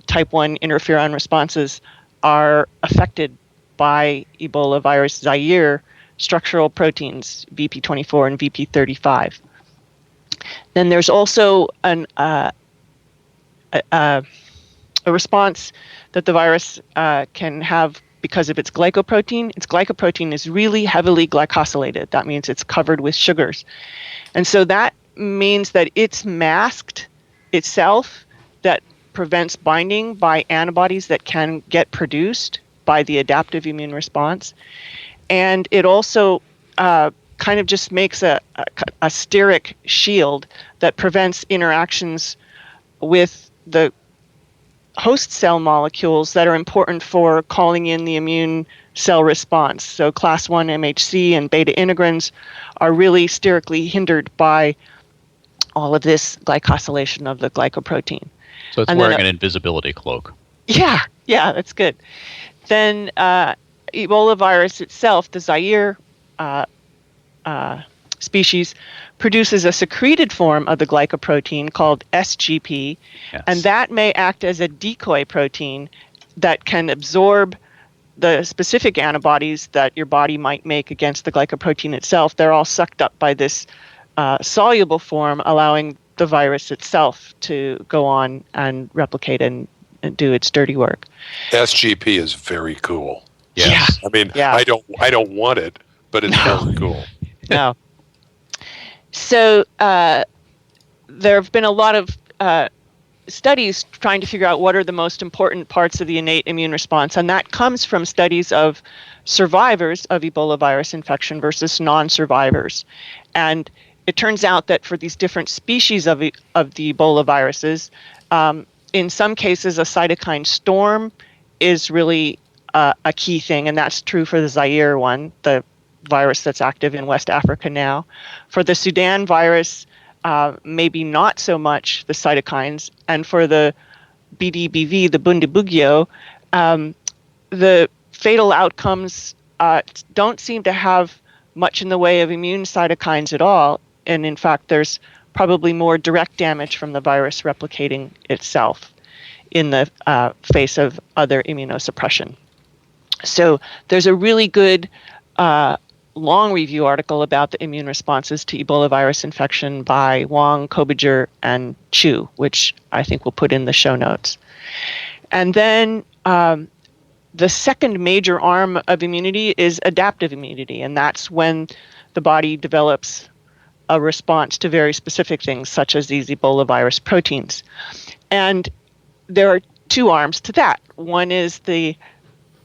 type 1 interferon responses are affected by Ebola virus Zaire structural proteins, VP24 and VP35. Then there's also a response that the virus can have because of its glycoprotein. Its glycoprotein is really heavily glycosylated. That means it's covered with sugars. And so that means that it's masked itself, that prevents binding by antibodies that can get produced by the adaptive immune response. And it also kind of just makes a steric shield that prevents interactions with the host cell molecules that are important for calling in the immune cell response. So class 1 MHC and beta integrins are really sterically hindered by all of this glycosylation of the glycoprotein. So it's wearing an invisibility cloak. Yeah, that's good. Then Ebola virus itself, the Zaire species, produces a secreted form of the glycoprotein called SGP, yes. And that may act as a decoy protein that can absorb the specific antibodies that your body might make against the glycoprotein itself. They're all sucked up by this soluble form, allowing the virus itself to go on and replicate and do its dirty work. SGP is very cool. Yes. Yeah. I mean, yeah. I don't want it, but it's very cool. No. So there have been a lot of studies trying to figure out what are the most important parts of the innate immune response, and that comes from studies of survivors of Ebola virus infection versus non-survivors. And it turns out that for these different species of the Ebola viruses, in some cases a cytokine storm is really a key thing, and that's true for the Zaire one, the virus that's active in West Africa now. For the Sudan virus, maybe not so much the cytokines, and for the BDBV, the Bundibugyo, the fatal outcomes don't seem to have much in the way of immune cytokines at all, and in fact there's probably more direct damage from the virus replicating itself in the face of other immunosuppression. So there's a really good long review article about the immune responses to Ebola virus infection by Wang, Kobiger, and Chu, which I think we'll put in the show notes. And then the second major arm of immunity is adaptive immunity, and that's when the body develops a response to very specific things, such as these Ebola virus proteins. And there are two arms to that. One is the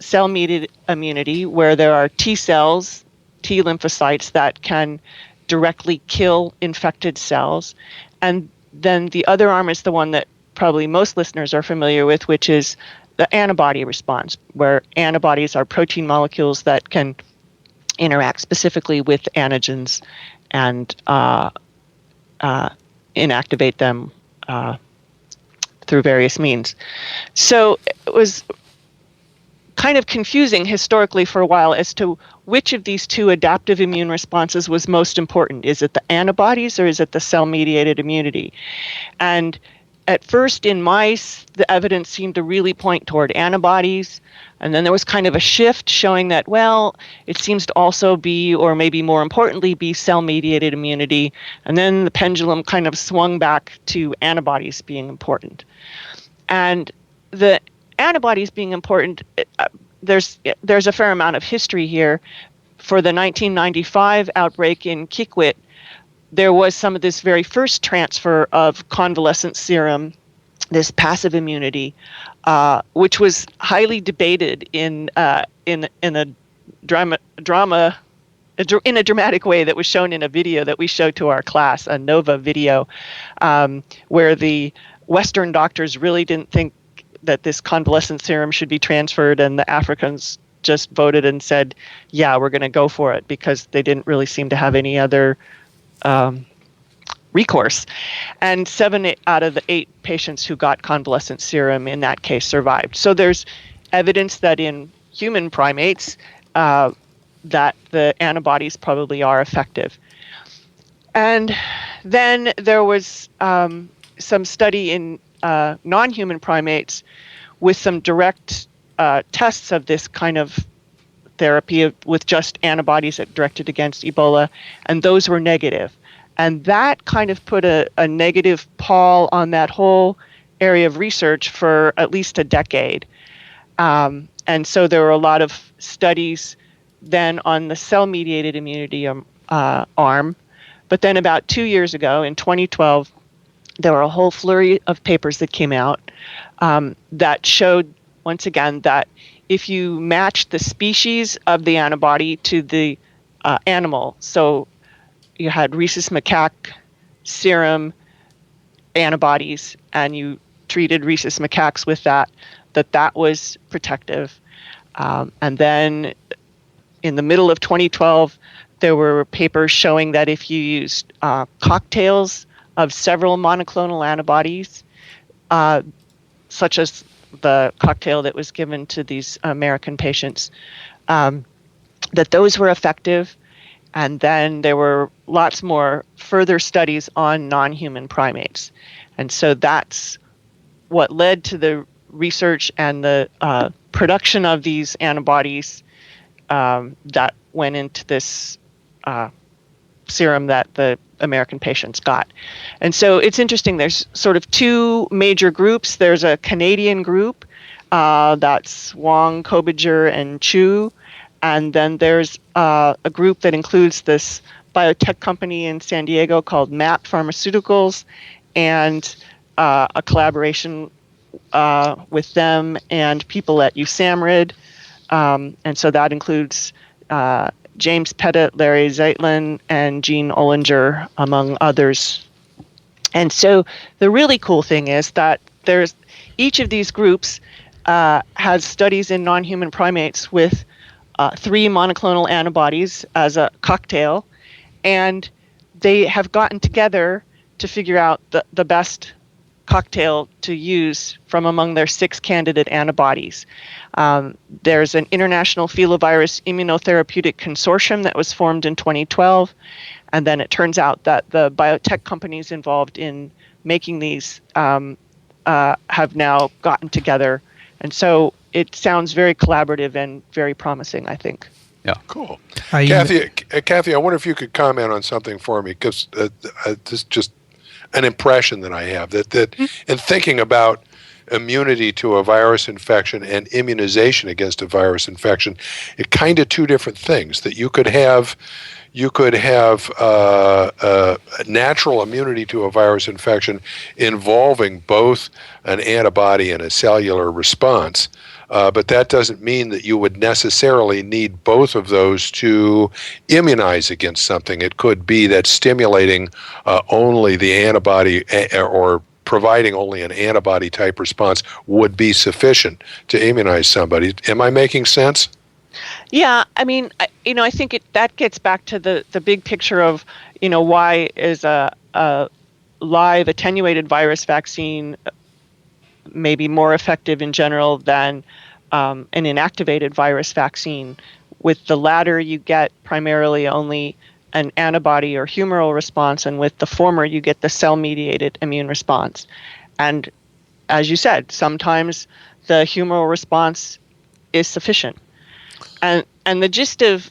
cell-mediated immunity, where there are T cells, T lymphocytes that can directly kill infected cells. And then the other arm is the one that probably most listeners are familiar with, which is the antibody response, where antibodies are protein molecules that can interact specifically with antigens and inactivate them through various means. So it was kind of confusing historically for a while as to which of these two adaptive immune responses was most important. Is it the antibodies or is it the cell-mediated immunity? And at first in mice, the evidence seemed to really point toward antibodies. And then there was kind of a shift showing that, well, it seems to also be, or maybe more importantly, be cell-mediated immunity. And then the pendulum kind of swung back to antibodies being important. And the antibodies being important, there's a fair amount of history here. For the 1995 outbreak in Kikwit, there was some of this very first transfer of convalescent serum, this passive immunity, which was highly debated in a dramatic way that was shown in a video that we showed to our class, a NOVA video, where the Western doctors really didn't think that this convalescent serum should be transferred, and the Africans just voted and said, yeah, we're going to go for it, because they didn't really seem to have any other recourse. And 7 out of the 8 patients who got convalescent serum in that case survived. So there's evidence that in human primates that the antibodies probably are effective. And then there was some study in non-human primates with some direct tests of this kind of therapy with just antibodies directed against Ebola, and those were negative. And that kind of put a negative pall on that whole area of research for at least a decade. And so there were a lot of studies then on the cell-mediated immunity arm. But then about 2 years ago, in 2012, there were a whole flurry of papers that came out that showed, once again, that if you match the species of the antibody to the animal, so you had rhesus macaque serum antibodies, and you treated rhesus macaques with that was protective. And then in the middle of 2012, there were papers showing that if you used cocktails of several monoclonal antibodies, such as the cocktail that was given to these American patients, that those were effective. And then there were lots more further studies on non-human primates. And so that's what led to the research and the production of these antibodies that went into this serum that the American patients got. And so it's interesting, there's sort of two major groups. There's a Canadian group, that's Wong, Kobiger, and Chu. And then there's a group that includes this biotech company in San Diego called MAP Pharmaceuticals, and a collaboration with them and people at USAMRIID. And so that includes James Pettit, Larry Zeitlin, and Jean Ollinger, among others. And so the really cool thing is that there's each of these groups has studies in non-human primates with 3 monoclonal antibodies as a cocktail, and they have gotten together to figure out the best cocktail to use from among their 6 candidate antibodies. There's an international filovirus immunotherapeutic consortium that was formed in 2012, and then it turns out that the biotech companies involved in making these have now gotten together. And so it sounds very collaborative and very promising, I think. Yeah. Cool. Kathy, I wonder if you could comment on something for me, because this is just an impression that I have, that in thinking about immunity to a virus infection and immunization against a virus infection, it kind of two different things. That you could have natural immunity to a virus infection involving both an antibody and a cellular response. But that doesn't mean that you would necessarily need both of those to immunize against something. It could be that stimulating only the antibody or providing only an antibody type response would be sufficient to immunize somebody. Am I making sense? Yeah, I mean, I think that gets back to the big picture of, why is a live attenuated virus vaccine maybe more effective in general than an inactivated virus vaccine. With the latter, you get primarily only an antibody or humoral response, and with the former, you get the cell-mediated immune response. And as you said, sometimes the humoral response is sufficient. And the gist of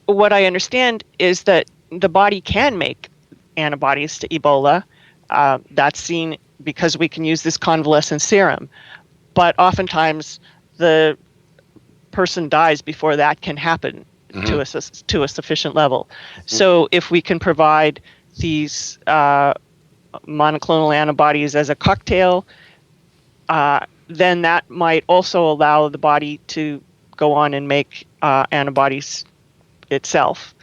what I understand is that the body can make antibodies to Ebola. That's seen because we can use this convalescent serum. But oftentimes the person dies before that can happen to a sufficient level. So if we can provide these monoclonal antibodies as a cocktail, then that might also allow the body to go on and make antibodies itself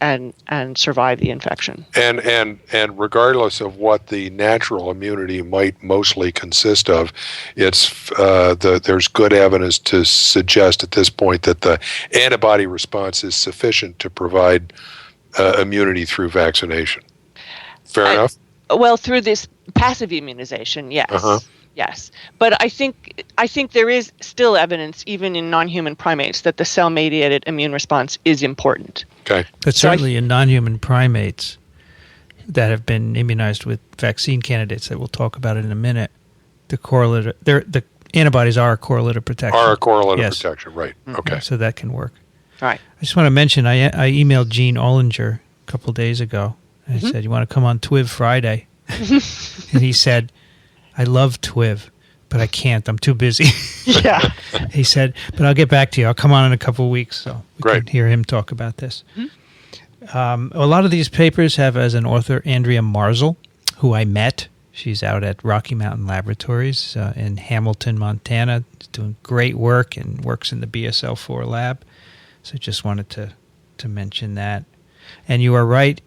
and survive the infection. And regardless of what the natural immunity might mostly consist of, it's there's good evidence to suggest at this point that the antibody response is sufficient to provide immunity through vaccination. Fair enough? Well, through this passive immunization, yes. Yes, but I think there is still evidence, even in non-human primates, that the cell-mediated immune response is important. Okay. But certainly in non-human primates that have been immunized with vaccine candidates that we'll talk about in a minute, the antibodies are a correlate of protection. Are a correlate of protection, right. Okay. So that can work. All right. I just want to mention, I emailed Gene Ollinger a couple of days ago. I said, you want to come on TWiV Friday? And he said, I love TWiV, but I can't. I'm too busy. Yeah. He said, but I'll get back to you. I'll come on in a couple of weeks so we can hear him talk about this. A lot of these papers have as an author Andrea Marsal, who I met. She's out at Rocky Mountain Laboratories in Hamilton, Montana. She's doing great work and works in the BSL-4 lab. So just wanted to mention that. And you are right,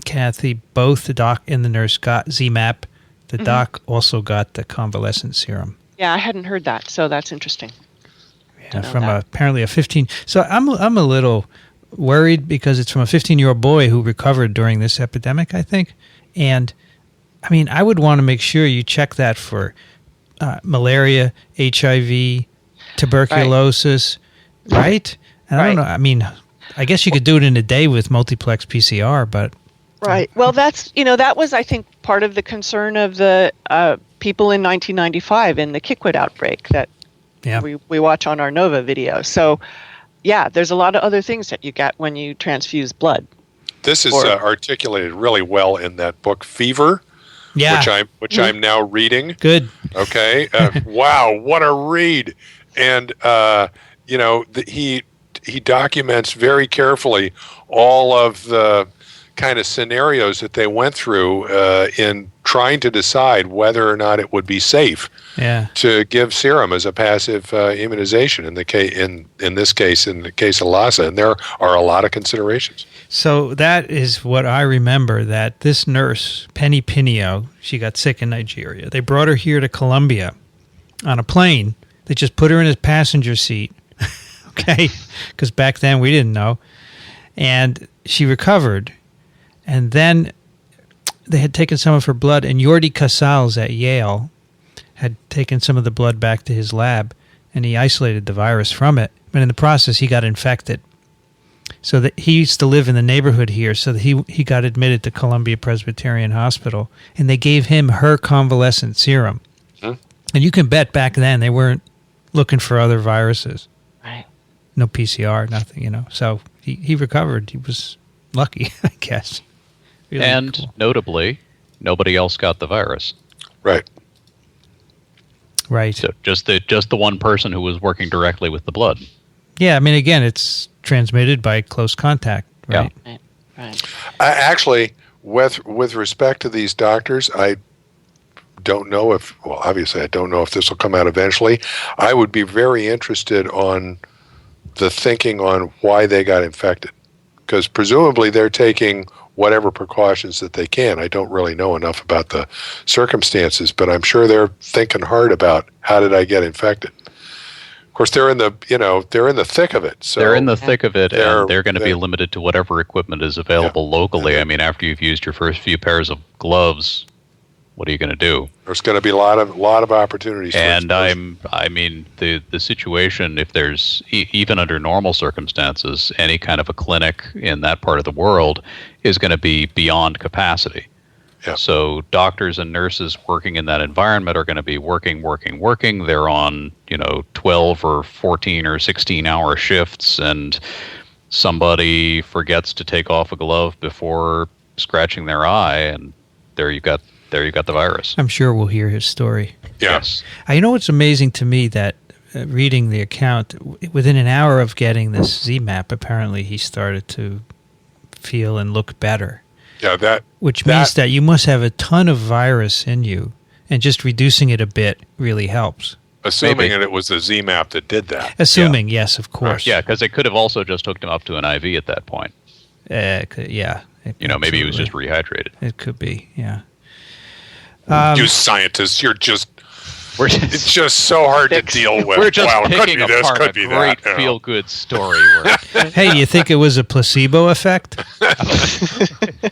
Kathy, both the doc and the nurse got ZMapp. The doc also got the convalescent serum. Yeah, I hadn't heard that, so that's interesting. Yeah, from apparently a 15. So I'm a little worried because it's from a 15-year-old boy who recovered during this epidemic, I think. And I mean, I would want to make sure you check that for malaria, HIV, tuberculosis, right? And I don't know. I mean, I guess you could do it in a day with multiplex PCR, but. Right. Well, that was, I think, part of the concern of the people in 1995 in the Kikwood outbreak that we watch on our NOVA video. So, yeah, there's a lot of other things that you get when you transfuse blood. This is articulated really well in that book, Fever, which I'm now reading. Good. Okay. Wow, what a read! And he documents very carefully all of the kind of scenarios that they went through in trying to decide whether or not it would be safe to give serum as a passive immunization in the case of Lhasa, and there are a lot of considerations. So that is what I remember, that this nurse, Penny Pinio, she got sick in Nigeria. They brought her here to Colombia on a plane. They just put her in a passenger seat, okay, because back then we didn't know, and she recovered. And then they had taken some of her blood, and Jordi Casals at Yale had taken some of the blood back to his lab, and he isolated the virus from it. But in the process, he got infected. So that he used to live in the neighborhood here, so that he got admitted to Columbia Presbyterian Hospital, and they gave him her convalescent serum. And you can bet back then they weren't looking for other viruses. Right. No PCR, nothing, So he recovered. He was lucky, I guess. Really and cool. Notably, nobody else got the virus. Right. Right. So just the one person who was working directly with the blood. Yeah, I mean, again, it's transmitted by close contact, right? Right. Right. Actually, with respect to these doctors, I don't know if, well, obviously I don't know if this will come out eventually. I would be very interested on the thinking on why they got infected, because presumably they're taking whatever precautions that they can. I don't really know enough about the circumstances, but I'm sure they're thinking hard about how did I get infected. Of course, they're in the thick of it. So they're in the thick of it, and they're going to be they- limited to whatever equipment is available locally. I mean, after you've used your first few pairs of gloves, what are you going to do? There's going to be a lot of opportunities. And for I mean, the situation, if there's even under normal circumstances, any kind of a clinic in that part of the world is going to be beyond capacity. Yeah. So doctors and nurses working in that environment are going to be working. They're on 12 or 14 or 16-hour shifts, and somebody forgets to take off a glove before scratching their eye, and there you got the virus. I'm sure we'll hear his story. Yes. You know what's amazing to me that reading the account, within an hour of getting this Z-map, apparently he started to feel and look better. Yeah, which means that you must have a ton of virus in you, and just reducing it a bit really helps. assuming that it was the Z-map that did that. Assuming, yes, of course. Yeah, because they could have also just hooked him up to an IV at that point. Yeah. Maybe he was just rehydrated. It could be, yeah. You scientists, it's just so hard to deal with. We're just picking could be this, apart could a be great that, feel-good story. Hey, do you think it was a placebo effect?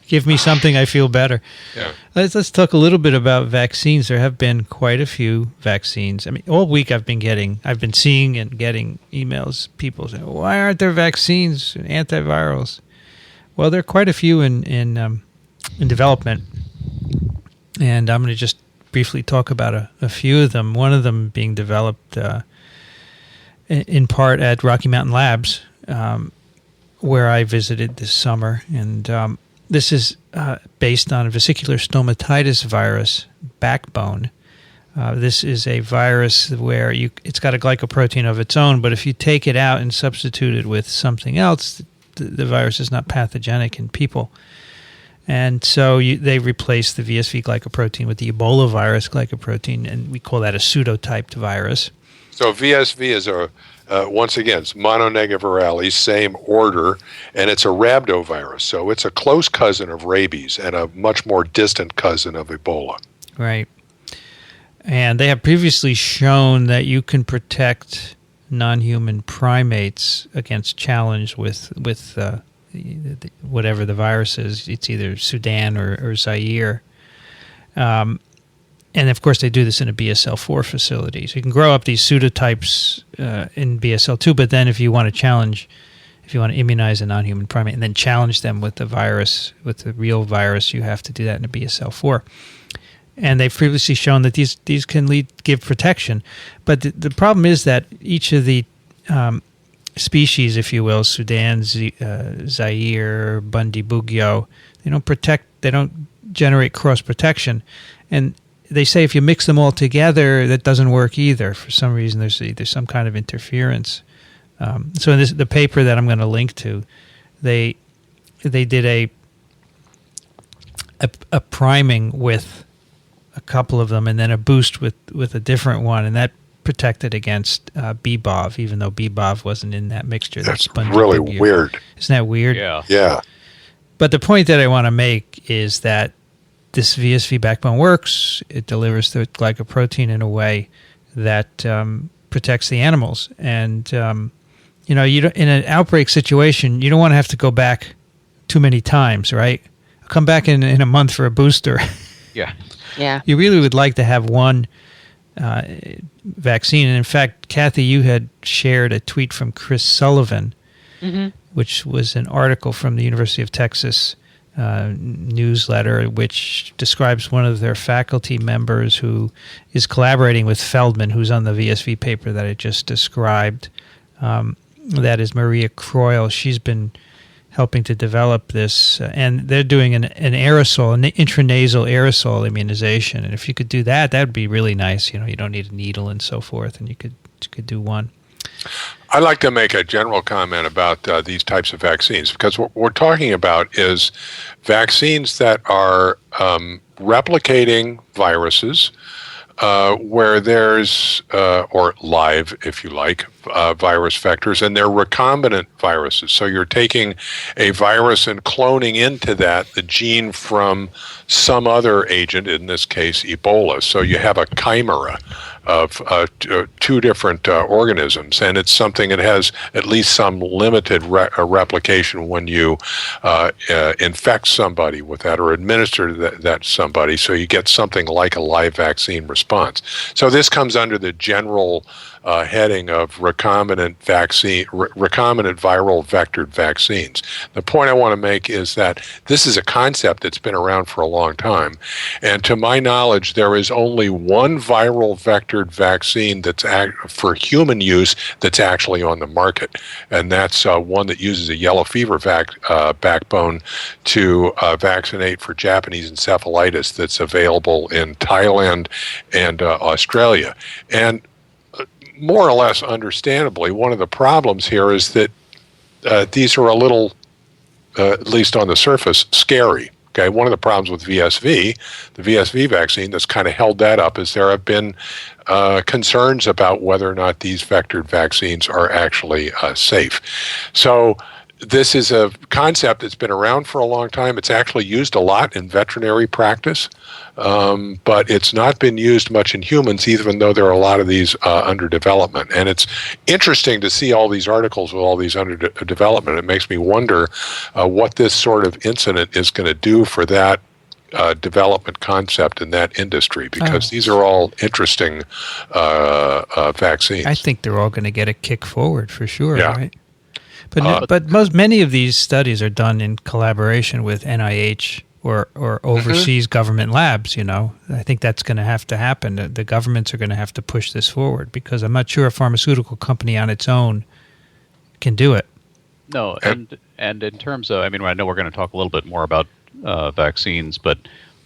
Give me something, I feel better. Yeah. Let's talk a little bit about vaccines. There have been quite a few vaccines. I mean, all week I've been seeing and getting emails. People saying, "Why aren't there vaccines, antivirals?" Well, there are quite a few in development, and I'm going to just briefly talk about a few of them. One of them being developed in part at Rocky Mountain Labs, where I visited this summer. And this is based on a vesicular stomatitis virus backbone. This is a virus where it's got a glycoprotein of its own, but if you take it out and substitute it with something else, the virus is not pathogenic in people. And so they replaced the VSV glycoprotein with the Ebola virus glycoprotein, and we call that a pseudotyped virus. So VSV is once again, it's mononegative virales, same order, and it's a rhabdovirus. So it's a close cousin of rabies and a much more distant cousin of Ebola. Right. And they have previously shown that you can protect non-human primates against challenge with whatever the virus is. It's either Sudan or Zaire. And, of course, they do this in a BSL-4 facility. So you can grow up these pseudotypes in BSL-2, but then if you want to immunize a non-human primate and then challenge them with the virus, with the real virus, you have to do that in a BSL-4. And they've previously shown that these can give protection. But the problem is that each of the species, if you will, Sudan, Zaire, Bundibugyo, they don't generate cross protection. And they say if you mix them all together, that doesn't work either. For some reason, there's some kind of interference. So in the paper that I'm going to link to, they did a priming with a couple of them, and then a boost with a different one, and that protected against BBOV, even though BBOV wasn't in that mixture. That's really weird. Isn't that weird? Yeah. But the point that I want to make is that this VSV backbone works. It delivers the glycoprotein in a way that protects the animals. And, you don't, in an outbreak situation, you don't want to have to go back too many times, right? Come back in a month for a booster. Yeah. Yeah. You really would like to have one vaccine. And in fact, Kathy, you had shared a tweet from Chris Sullivan, which was an article from the University of Texas newsletter, which describes one of their faculty members who is collaborating with Feldman, who's on the VSV paper that I just described. That is Maria Croyle. She's been helping to develop this, and they're doing an aerosol, an intranasal aerosol immunization. And if you could do that, that would be really nice. You don't need a needle and so forth, and you could do one. I'd like to make a general comment about these types of vaccines, because what we're talking about is vaccines that are replicating viruses where there's, or live, if you like, virus vectors, and they're recombinant viruses. So you're taking a virus and cloning into that the gene from some other agent, in this case, Ebola. So you have a chimera of two different organisms, and it's something that has at least some limited replication when you infect somebody with that or administer that to somebody, so you get something like a live vaccine response. So this comes under the general heading of recombinant viral vectored vaccines. The point I want to make is that this is a concept that's been around for a long time, and to my knowledge, there is only one viral vectored vaccine that's for human use that's actually on the market, and that's one that uses a yellow fever backbone to vaccinate for Japanese encephalitis that's available in Thailand and Australia. And more or less understandably, one of the problems here is that these are a little, at least on the surface, scary. Okay, one of the problems with VSV, the VSV vaccine that's kind of held that up, is there have been concerns about whether or not these vectored vaccines are actually safe. So this is a concept that's been around for a long time. It's actually used a lot in veterinary practice, but it's not been used much in humans, even though there are a lot of these under development. And it's interesting to see all these articles with all these under development. It makes me wonder what this sort of incident is going to do for that development concept in that industry, because these are all interesting vaccines. I think they're all going to get a kick forward for sure, yeah. Right? But many of these studies are done in collaboration with NIH or overseas government labs. I think that's going to have to happen. The governments are going to have to push this forward, because I'm not sure a pharmaceutical company on its own can do it. No, and in terms of, I know we're going to talk a little bit more about vaccines, but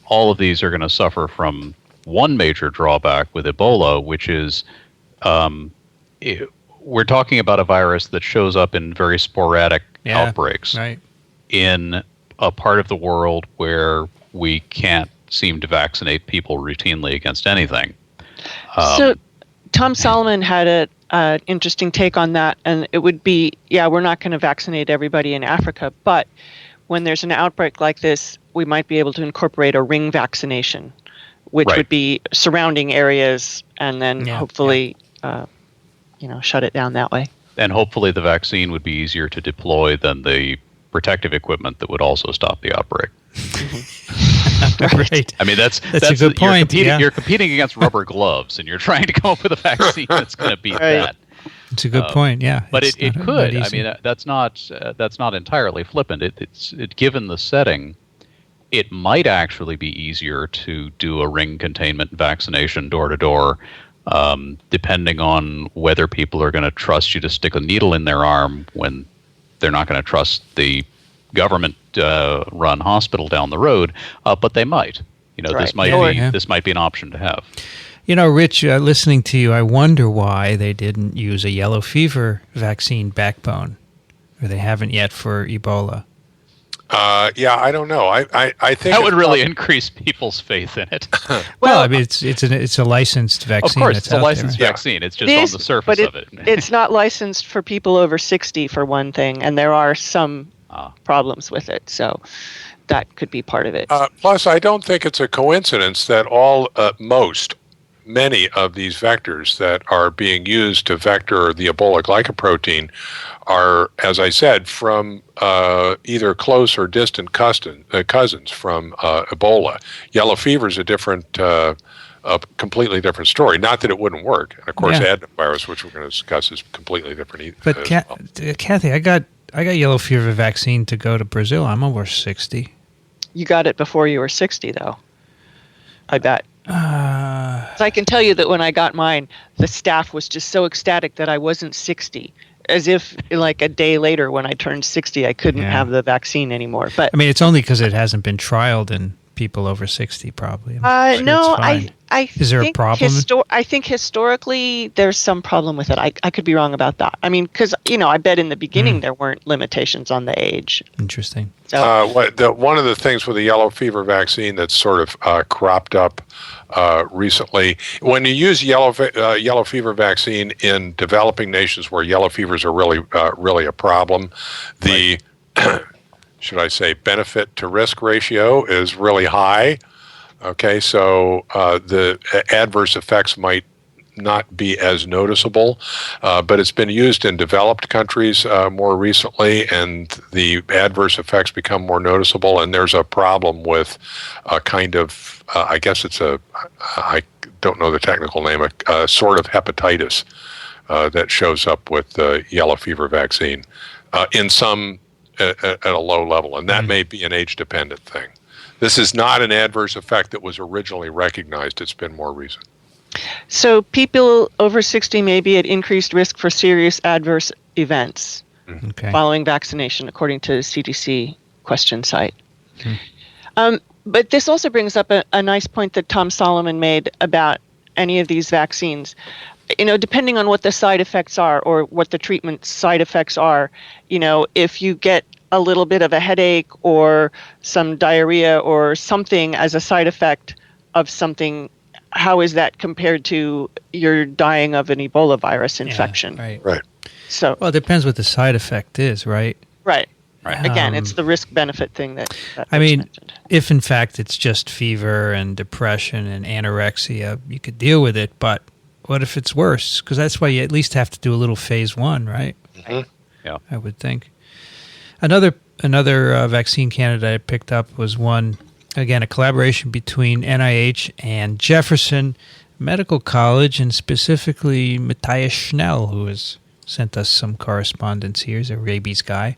all of these are going to suffer from one major drawback with Ebola, which is we're talking about a virus that shows up in very sporadic outbreaks in a part of the world where we can't seem to vaccinate people routinely against anything. So Tom Solomon had an interesting take on that, and it would be, we're not going to vaccinate everybody in Africa, but when there's an outbreak like this, we might be able to incorporate a ring vaccination, which would be surrounding areas, and then hopefully shut it down that way. And hopefully the vaccine would be easier to deploy than the protective equipment that would also stop the outbreak. Right. That's a good point. You're competing against rubber gloves, and you're trying to come up with a vaccine that's going to beat that. It's a good point. Yeah, but it could. That's not entirely flippant. Given the setting, it might actually be easier to do a ring containment vaccination door to door, depending on whether people are going to trust you to stick a needle in their arm when they're not going to trust the government-run hospital down the road, but they might. This might be an option to have. Rich, listening to you, I wonder why they didn't use a yellow fever vaccine backbone, or they haven't yet for Ebola. I don't know. I think that would really increase people's faith in it. Well, it's a licensed vaccine. Of course, it's a licensed vaccine. It's just on the surface of it. It's not licensed for people over 60, for one thing, and there are some problems with it. So that could be part of it. Plus, I don't think it's a coincidence that many of these vectors that are being used to vector the Ebola glycoprotein are, as I said, from either close or distant cousins from Ebola. Yellow fever is a completely different story. Not that it wouldn't work. And of course, adenovirus, which we're going to discuss, is completely different. But Kathy, I got yellow fever vaccine to go to Brazil. I'm over 60. You got it before you were 60, though. I bet. So I can tell you that when I got mine, the staff was just so ecstatic that I wasn't 60. as if like a day later when I turned 60, I couldn't have the vaccine anymore. But I mean, it's only because it hasn't been trialed in people over 60, probably. I'm sure no, it's fine. Is there a problem? I think historically there's some problem with it. I could be wrong about that. I mean, because I bet in the beginning there weren't limitations on the age. Interesting. So, one of the things with the yellow fever vaccine that's sort of cropped up recently, when you use yellow fever vaccine in developing nations where yellow fevers are really a problem, the should I say benefit to risk ratio is really high. Okay, so the adverse effects might not be as noticeable, but it's been used in developed countries more recently, and the adverse effects become more noticeable, and there's a problem with a kind of, I guess it's I don't know the technical name, a sort of hepatitis that shows up with the yellow fever vaccine in some at a low level, and that may be an age-dependent thing. This is not an adverse effect that was originally recognized. It's been more recent. So people over 60 may be at increased risk for serious adverse events following vaccination, according to the CDC question site. But this also brings up a nice point that Tom Solomon made about any of these vaccines. Depending on what the side effects are or what the treatment side effects are, if you get a little bit of a headache or some diarrhea or something as a side effect of something, how is that compared to you're dying of an Ebola virus infection? Right. So, well, it depends what the side effect is, right? Right. Again, it's the risk-benefit thing that I mean, mentioned. If in fact it's just fever and depression and anorexia, you could deal with it, but what if it's worse? Because that's why you at least have to do a little phase 1, right? Yeah, I would think. Another vaccine candidate I picked up was one, again, a collaboration between NIH and Jefferson Medical College, and specifically Matthias Schnell, who has sent us some correspondence here. He's a rabies guy.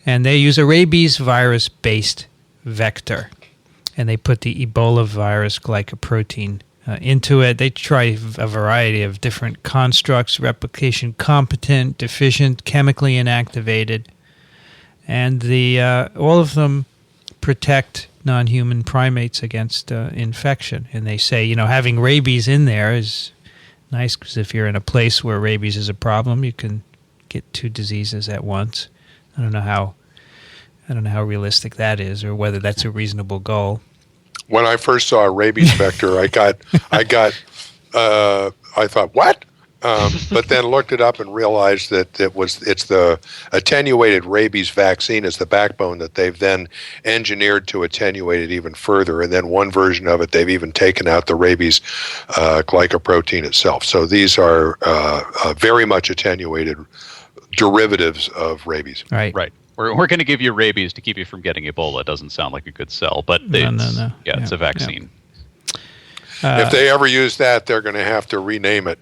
And they use a rabies virus-based vector. And they put the Ebola virus glycoprotein into it. They try a variety of different constructs: replication competent, deficient, chemically inactivated. And all of them protect non-human primates against infection. And they say, having rabies in there is nice, because if you're in a place where rabies is a problem, you can get 2 diseases at once. I don't know how realistic that is, or whether that's a reasonable goal. When I first saw a rabies vector, I thought, what? But then looked it up and realized that it's the attenuated rabies vaccine is the backbone that they've then engineered to attenuate it even further. And then one version of it, they've even taken out the rabies glycoprotein itself. So these are very much attenuated derivatives of rabies. Right. We're going to give you rabies to keep you from getting Ebola. It doesn't sound like a good sell, but No. Yeah, it's a vaccine. If they ever use that, they're going to have to rename it.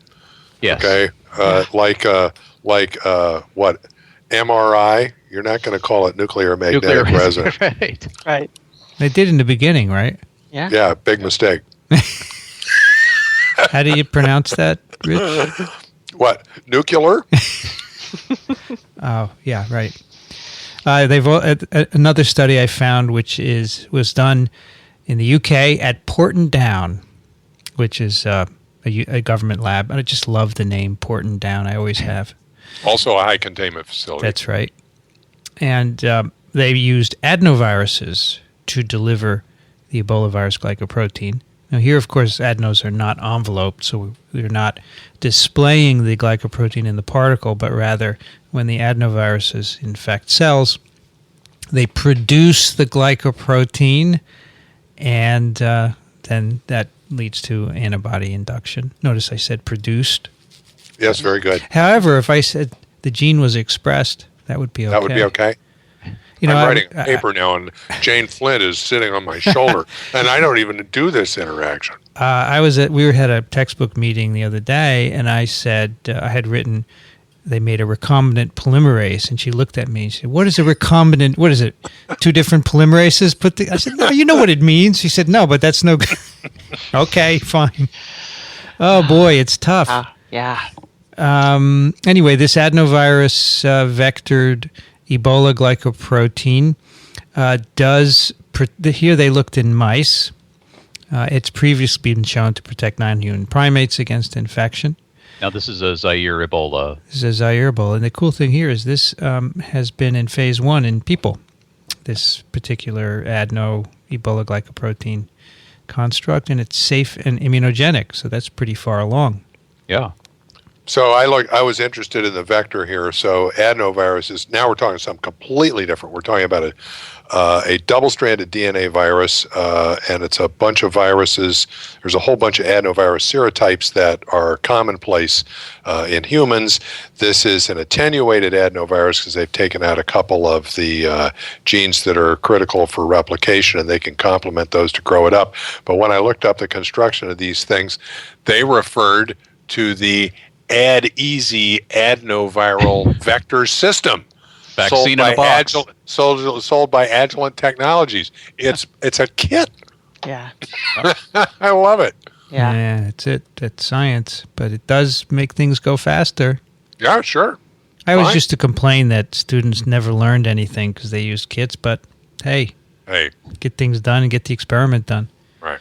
Yes. Okay. Like what? MRI. You're not going to call it nuclear magnetic resonance. Right. They did in the beginning, right? Yeah. Yeah. Big mistake. How do you pronounce that, Rich? What? Nuclear? Oh, yeah, right. They've another study I found, which was done in the UK at Porton Down, which is a government lab. I just love the name Porton Down. I always have. Also a high containment facility. That's right. And they used adenoviruses to deliver the Ebola virus glycoprotein. Now here, of course, adenos are not enveloped, so we're not displaying the glycoprotein in the particle, but rather when the adenoviruses infect cells, they produce the glycoprotein, and then that leads to antibody induction. Notice I said produced. Yes, very good. However, if I said the gene was expressed, that would be okay. That would be okay. I'm writing a paper now, and Jane Flint is sitting on my shoulder, and I don't even do this interaction. We had a textbook meeting the other day, and I said I had written they made a recombinant polymerase, and she looked at me and said, "What is a recombinant? What is it? 2 different polymerases put?" I said, "No, you know what it means." She said, "No, but that's no good." Okay, fine. Oh boy, it's tough. Yeah. Anyway, this adenovirus vectored Ebola glycoprotein here they looked in mice. It's previously been shown to protect non-human primates against infection. Now, this is a Zaire Ebola. This is a Zaire Ebola. And the cool thing here is this has been in phase 1 in people, this particular adeno Ebola glycoprotein construct, and it's safe and immunogenic, so that's pretty far along. Yeah. So I was interested in the vector here. So adenovirus now we're talking something completely different. We're talking about a double-stranded DNA virus, and it's a bunch of viruses. There's a whole bunch of adenovirus serotypes that are commonplace in humans. This is an attenuated adenovirus because they've taken out a couple of the genes that are critical for replication, and they can complement those to grow it up. But when I looked up the construction of these things, they referred to the AdEasy adenoviral vector system. Vaccine in a box. Sold by Agilent Technologies. It's a kit. Yeah. I love it. Yeah. That's it. That's science. But it does make things go faster. Yeah, sure. I always Fine. used to complain that students never learned anything because they used kits, but hey, get things done and get the experiment done. Right.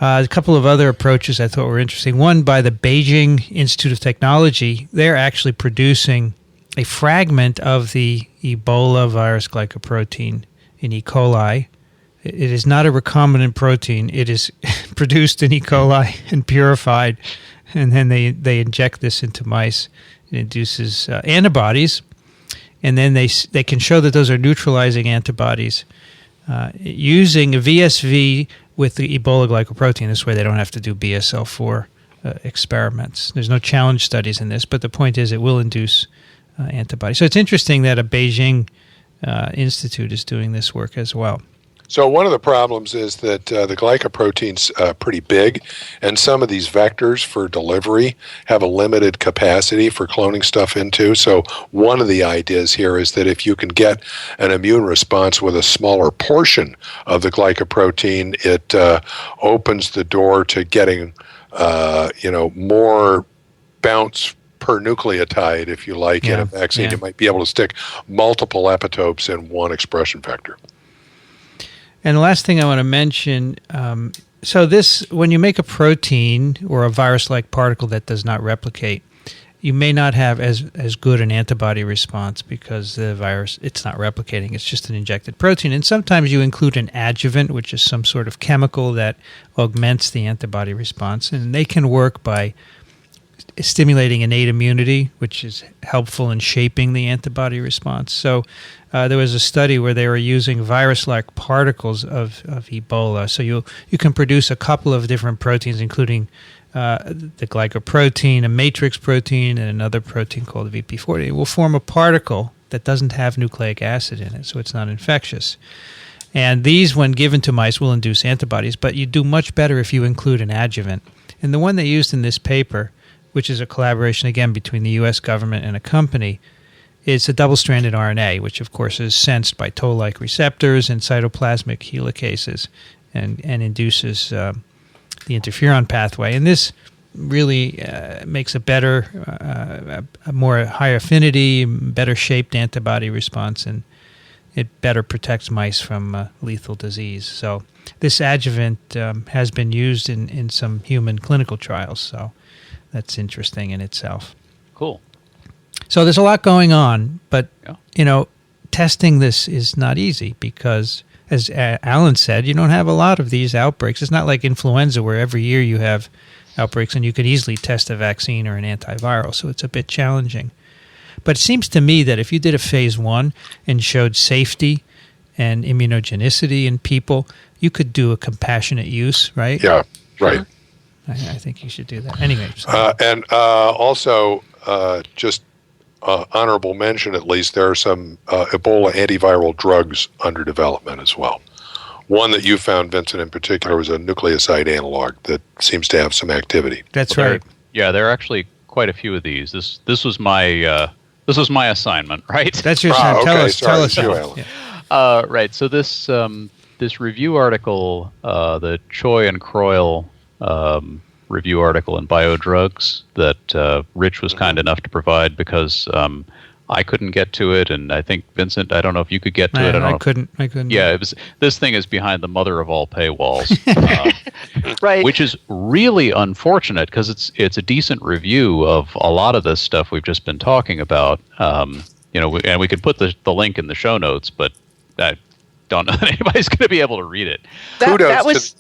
A couple of other approaches I thought were interesting. One by the Beijing Institute of Technology. They're actually producing a fragment of the Ebola virus glycoprotein in E. coli. It is not a recombinant protein. It is produced in E. coli and purified, and then they inject this into mice. It induces antibodies, and then they can show that those are neutralizing antibodies using a VSV with the Ebola glycoprotein. This way they don't have to do BSL-4 experiments. There's no challenge studies in this, but the point is it will induce antibodies. So it's interesting that a Beijing institute is doing this work as well. So one of the problems is that the glycoprotein's pretty big, and some of these vectors for delivery have a limited capacity for cloning stuff into. So one of the ideas here is that if you can get an immune response with a smaller portion of the glycoprotein, it opens the door to getting more bounce per nucleotide, if you like, in a vaccine. You might be able to stick multiple epitopes in one expression vector. And the last thing I want to mention, so this, when you make a protein or a virus-like particle that does not replicate, you may not have as good an antibody response because the virus, it's not replicating. It's just an injected protein. And sometimes you include an adjuvant, which is some sort of chemical that augments the antibody response. And they can work by stimulating innate immunity, which is helpful in shaping the antibody response. So there was a study where they were using virus-like particles of Ebola. So you can produce a couple of different proteins, including the glycoprotein, a matrix protein, and another protein called VP40. It will form a particle that doesn't have nucleic acid in it, so it's not infectious. And these, when given to mice, will induce antibodies, but you do much better if you include an adjuvant. And the one they used in this paper, which is a collaboration, again, between the U.S. government and a company, is a double-stranded RNA, which, of course, is sensed by toll-like receptors and cytoplasmic helicases and induces the interferon pathway. And this really makes a better, a more high affinity, better-shaped antibody response, and it better protects mice from lethal disease. So this adjuvant has been used in some human clinical trials, so that's interesting in itself. Cool. So there's a lot going on, but, testing this is not easy because, as Alan said, you don't have a lot of these outbreaks. It's not like influenza where every year you have outbreaks and you can easily test a vaccine or an antiviral, so it's a bit challenging. But it seems to me that if you did a phase 1 and showed safety and immunogenicity in people, you could do a compassionate use, right? Yeah, right. I think you should do that. Anyway. And also, just honorable mention at least, there are some Ebola antiviral drugs under development as well. One that you found, Vincent, in particular, was a nucleoside analog that seems to have some activity. That's right. There are actually quite a few of these. This was my assignment, right? That's your assignment. Tell us. Yeah. Right. So this review article, the Choi and Croyle review article in Biodrugs that Rich was kind enough to provide because I couldn't get to it, and I think Vincent, I don't know if you could get to it. I couldn't. Yeah, it was. This thing is behind the mother of all paywalls, Right. which is really unfortunate because it's a decent review of a lot of this stuff we've just been talking about. And we could put the link in the show notes, but I don't know that anybody's going to be able to read it. That was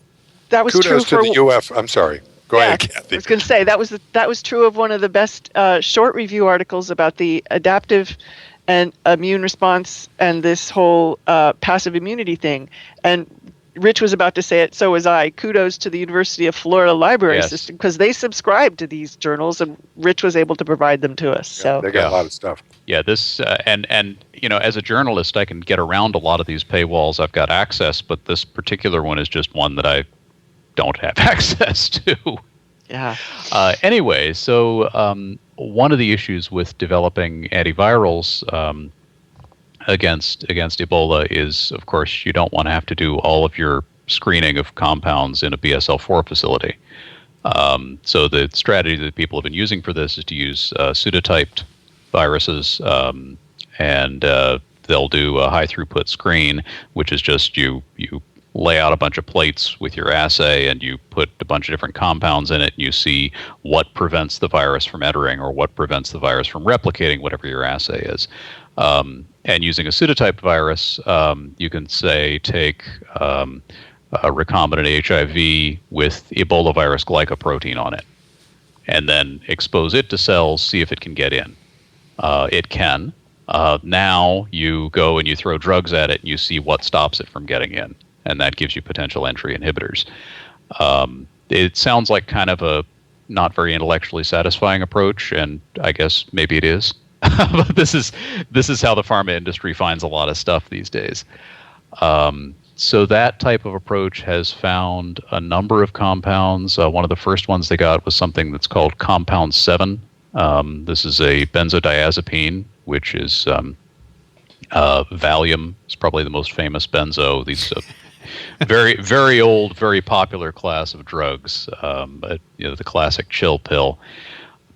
kudos true to for the UF. I'm sorry. Go ahead, Kathy. I was going to say that was true of one of the best short review articles about the adaptive and immune response and this whole passive immunity thing. And Rich was about to say it, so was I. Kudos to the University of Florida Library System because they subscribe to these journals, and Rich was able to provide them to us. So they got a lot of stuff. Yeah, this and as a journalist, I can get around a lot of these paywalls. I've got access, but this particular one is just one that I don't have access to. Yeah. Anyway, so one of the issues with developing antivirals against Ebola is, of course, you don't want to have to do all of your screening of compounds in a BSL-4 facility. So the strategy that people have been using for this is to use pseudotyped viruses, and they'll do a high-throughput screen, which is just you lay out a bunch of plates with your assay and you put a bunch of different compounds in it and you see what prevents the virus from entering or what prevents the virus from replicating whatever your assay is. And using a pseudotyped virus, you can say take a recombinant HIV with Ebola virus glycoprotein on it and then expose it to cells, see if it can get in. It can. Now you go and you throw drugs at it and you see what stops it from getting in. And that gives you potential entry inhibitors. It sounds like kind of a not very intellectually satisfying approach, and I guess maybe it is. But this is how the pharma industry finds a lot of stuff these days. So that type of approach has found a number of compounds. One of the first ones they got was something that's called compound 7. This is a benzodiazepine, which is Valium is probably the most famous benzo. These very, very old, very popular class of drugs, the classic chill pill.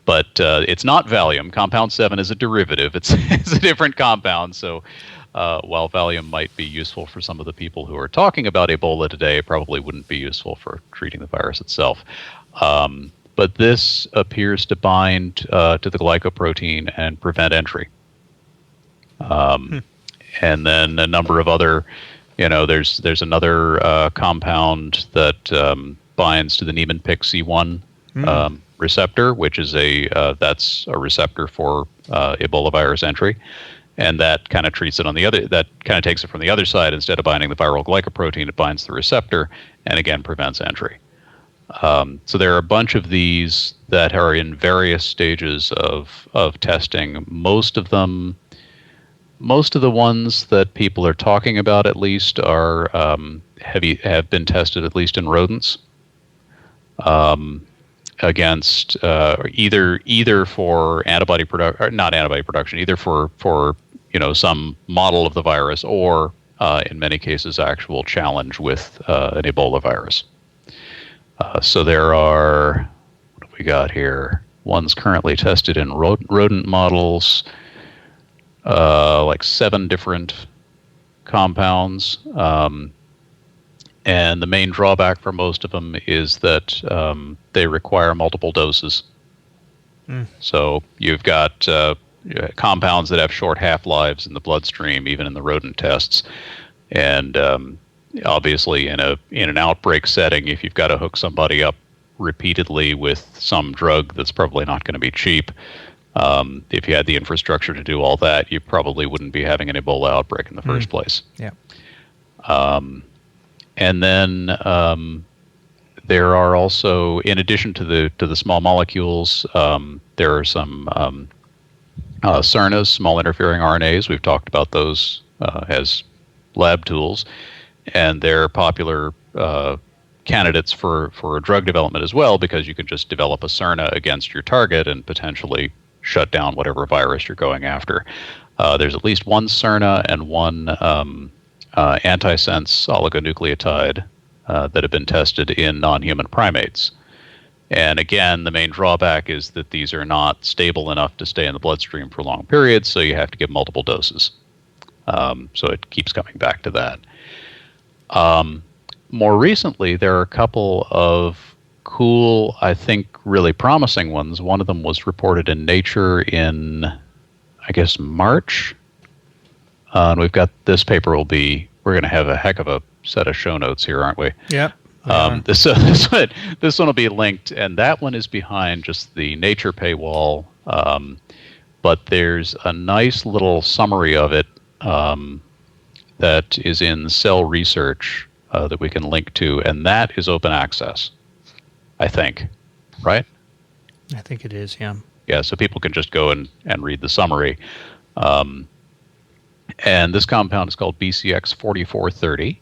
But it's not Valium. Compound 7 is a derivative. It's a different compound. So while Valium might be useful for some of the people who are talking about Ebola today, it probably wouldn't be useful for treating the virus itself. But this appears to bind to the glycoprotein and prevent entry. And then a number of other, there's another compound that binds to the Niemann-Pick C1 receptor, which is that's a receptor for Ebola virus entry, and that kind of treats it on the other. That kind of takes it from the other side. Instead of binding the viral glycoprotein, it binds the receptor, and again prevents entry. So there are a bunch of these that are in various stages of testing. Most of the ones that people are talking about, at least, are have been tested at least in rodents against either for antibody production, or not antibody production, either for some model of the virus, or in many cases actual challenge with an Ebola virus. So there are, what have we got here? One's currently tested in rodent models. Like 7 different compounds. And the main drawback for most of them is that they require multiple doses. So you've got compounds that have short half-lives in the bloodstream, even in the rodent tests. And obviously in an outbreak setting, if you've got to hook somebody up repeatedly with some drug that's probably not going to be cheap, if you had the infrastructure to do all that, you probably wouldn't be having an Ebola outbreak in the first place. Yeah. And then there are also, in addition to the small molecules, there are some SIRNAs, small interfering RNAs. We've talked about those as lab tools, and they're popular candidates for drug development as well, because you can just develop a SIRNA against your target and potentially shut down whatever virus you're going after. There's at least one SIRNA and one antisense oligonucleotide that have been tested in non-human primates. And again, the main drawback is that these are not stable enough to stay in the bloodstream for long periods, so you have to give multiple doses. So it keeps coming back to that. More recently, there are a couple of cool, I think, really promising ones. One of them was reported in Nature in, I guess, March. And we've got this paper we're going to have a heck of a set of show notes here, aren't we? Yep. This one will be linked, and that one is behind just the Nature paywall. But there's a nice little summary of it that is in Cell Research that we can link to, and that is open access, I think, right? I think it is, yeah. Yeah, so people can just go and read the summary. And this compound is called BCX 4430.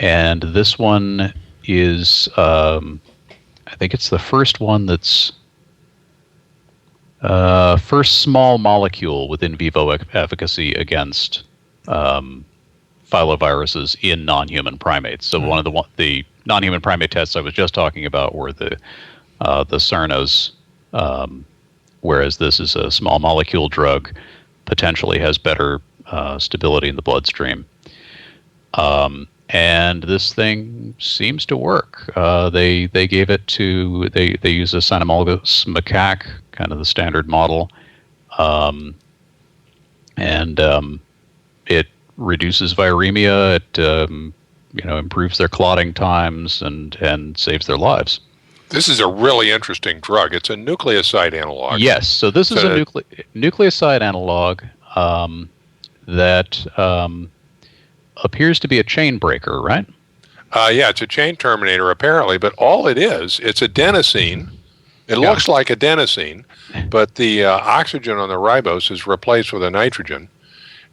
And this one is, I think it's the first one that's first small molecule with in vivo efficacy against filoviruses in non-human primates. So one of the non-human primate tests I was just talking about were the Cernos, whereas this is a small molecule drug, potentially has better stability in the bloodstream. And this thing seems to work. They gave it to, they use a cynomolgus macaque, kind of the standard model, and it reduces viremia. It improves their clotting times and saves their lives. This is a really interesting drug. It's a nucleoside analog. Yes, so this is a nucleoside analog that appears to be a chain breaker, right? Yeah, it's a chain terminator apparently, but all it is, it's adenosine. It looks like adenosine, but the oxygen on the ribose is replaced with a nitrogen.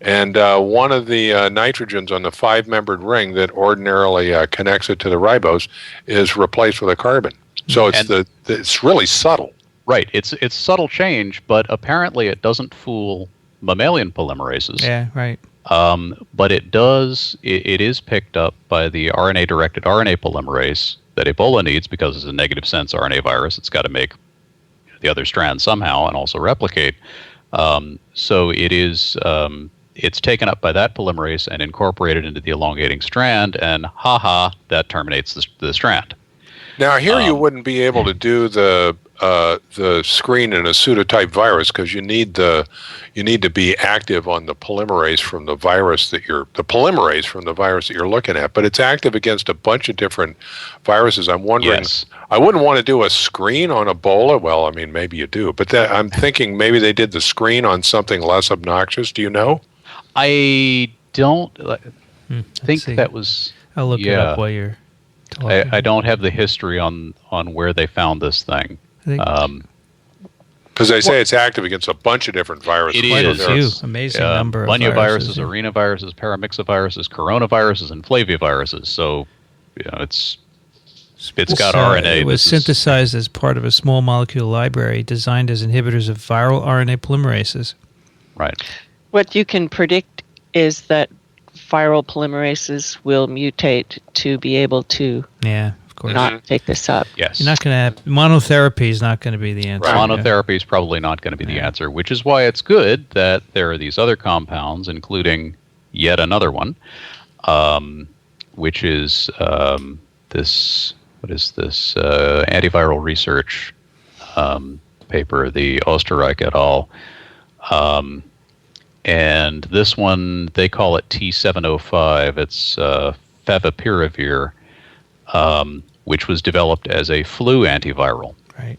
And one of the nitrogens on the 5-membered ring that ordinarily connects it to the ribose is replaced with a carbon. So it's really subtle. Right. It's subtle change, but apparently it doesn't fool mammalian polymerases. Yeah, right. But it does. It is picked up by the RNA-directed RNA polymerase that Ebola needs because it's a negative sense RNA virus. It's got to make the other strand somehow and also replicate. So it is. It's taken up by that polymerase and incorporated into the elongating strand, and that terminates the strand. Now here you wouldn't be able to do the screen in a pseudotype virus because you need to be active on the polymerase from the virus that you're looking at. But it's active against a bunch of different viruses. I'm wondering. Yes. I wouldn't want to do a screen on Ebola. Well, I mean, maybe you do, but I'm thinking maybe they did the screen on something less obnoxious. Do you know? I don't think that was. I'll look it up while you're talking. I don't have the history on where they found this thing. Because they say it's active against a bunch of different viruses. It is. Amazing number of viruses, arenaviruses, paramyxoviruses, coronaviruses, and flaviviruses. So, it's got RNA. It was synthesized as part of a small molecule library designed as inhibitors of viral RNA polymerases. Right. What you can predict is that viral polymerases will mutate to be able to not take this up. Yes. You're not going to have monotherapy is not going to be the answer. Right. Monotherapy is probably not going to be the answer, which is why it's good that there are these other compounds, including yet another one, which is this. What is this antiviral research paper? The Osterreich et al. And this one, they call it T705. It's favipiravir, which was developed as a flu antiviral. Right.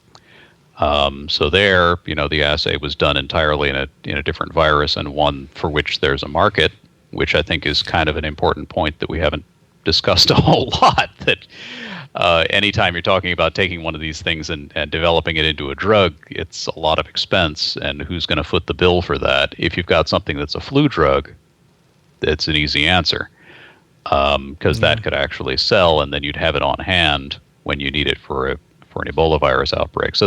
So there, the assay was done entirely in a different virus, and one for which there's a market, which I think is kind of an important point that we haven't discussed a whole lot. That anytime you're talking about taking one of these things and developing it into a drug, it's a lot of expense, and who's going to foot the bill for that? If you've got something that's a flu drug, it's an easy answer, because that could actually sell, and then you'd have it on hand when you need it for an Ebola virus outbreak. So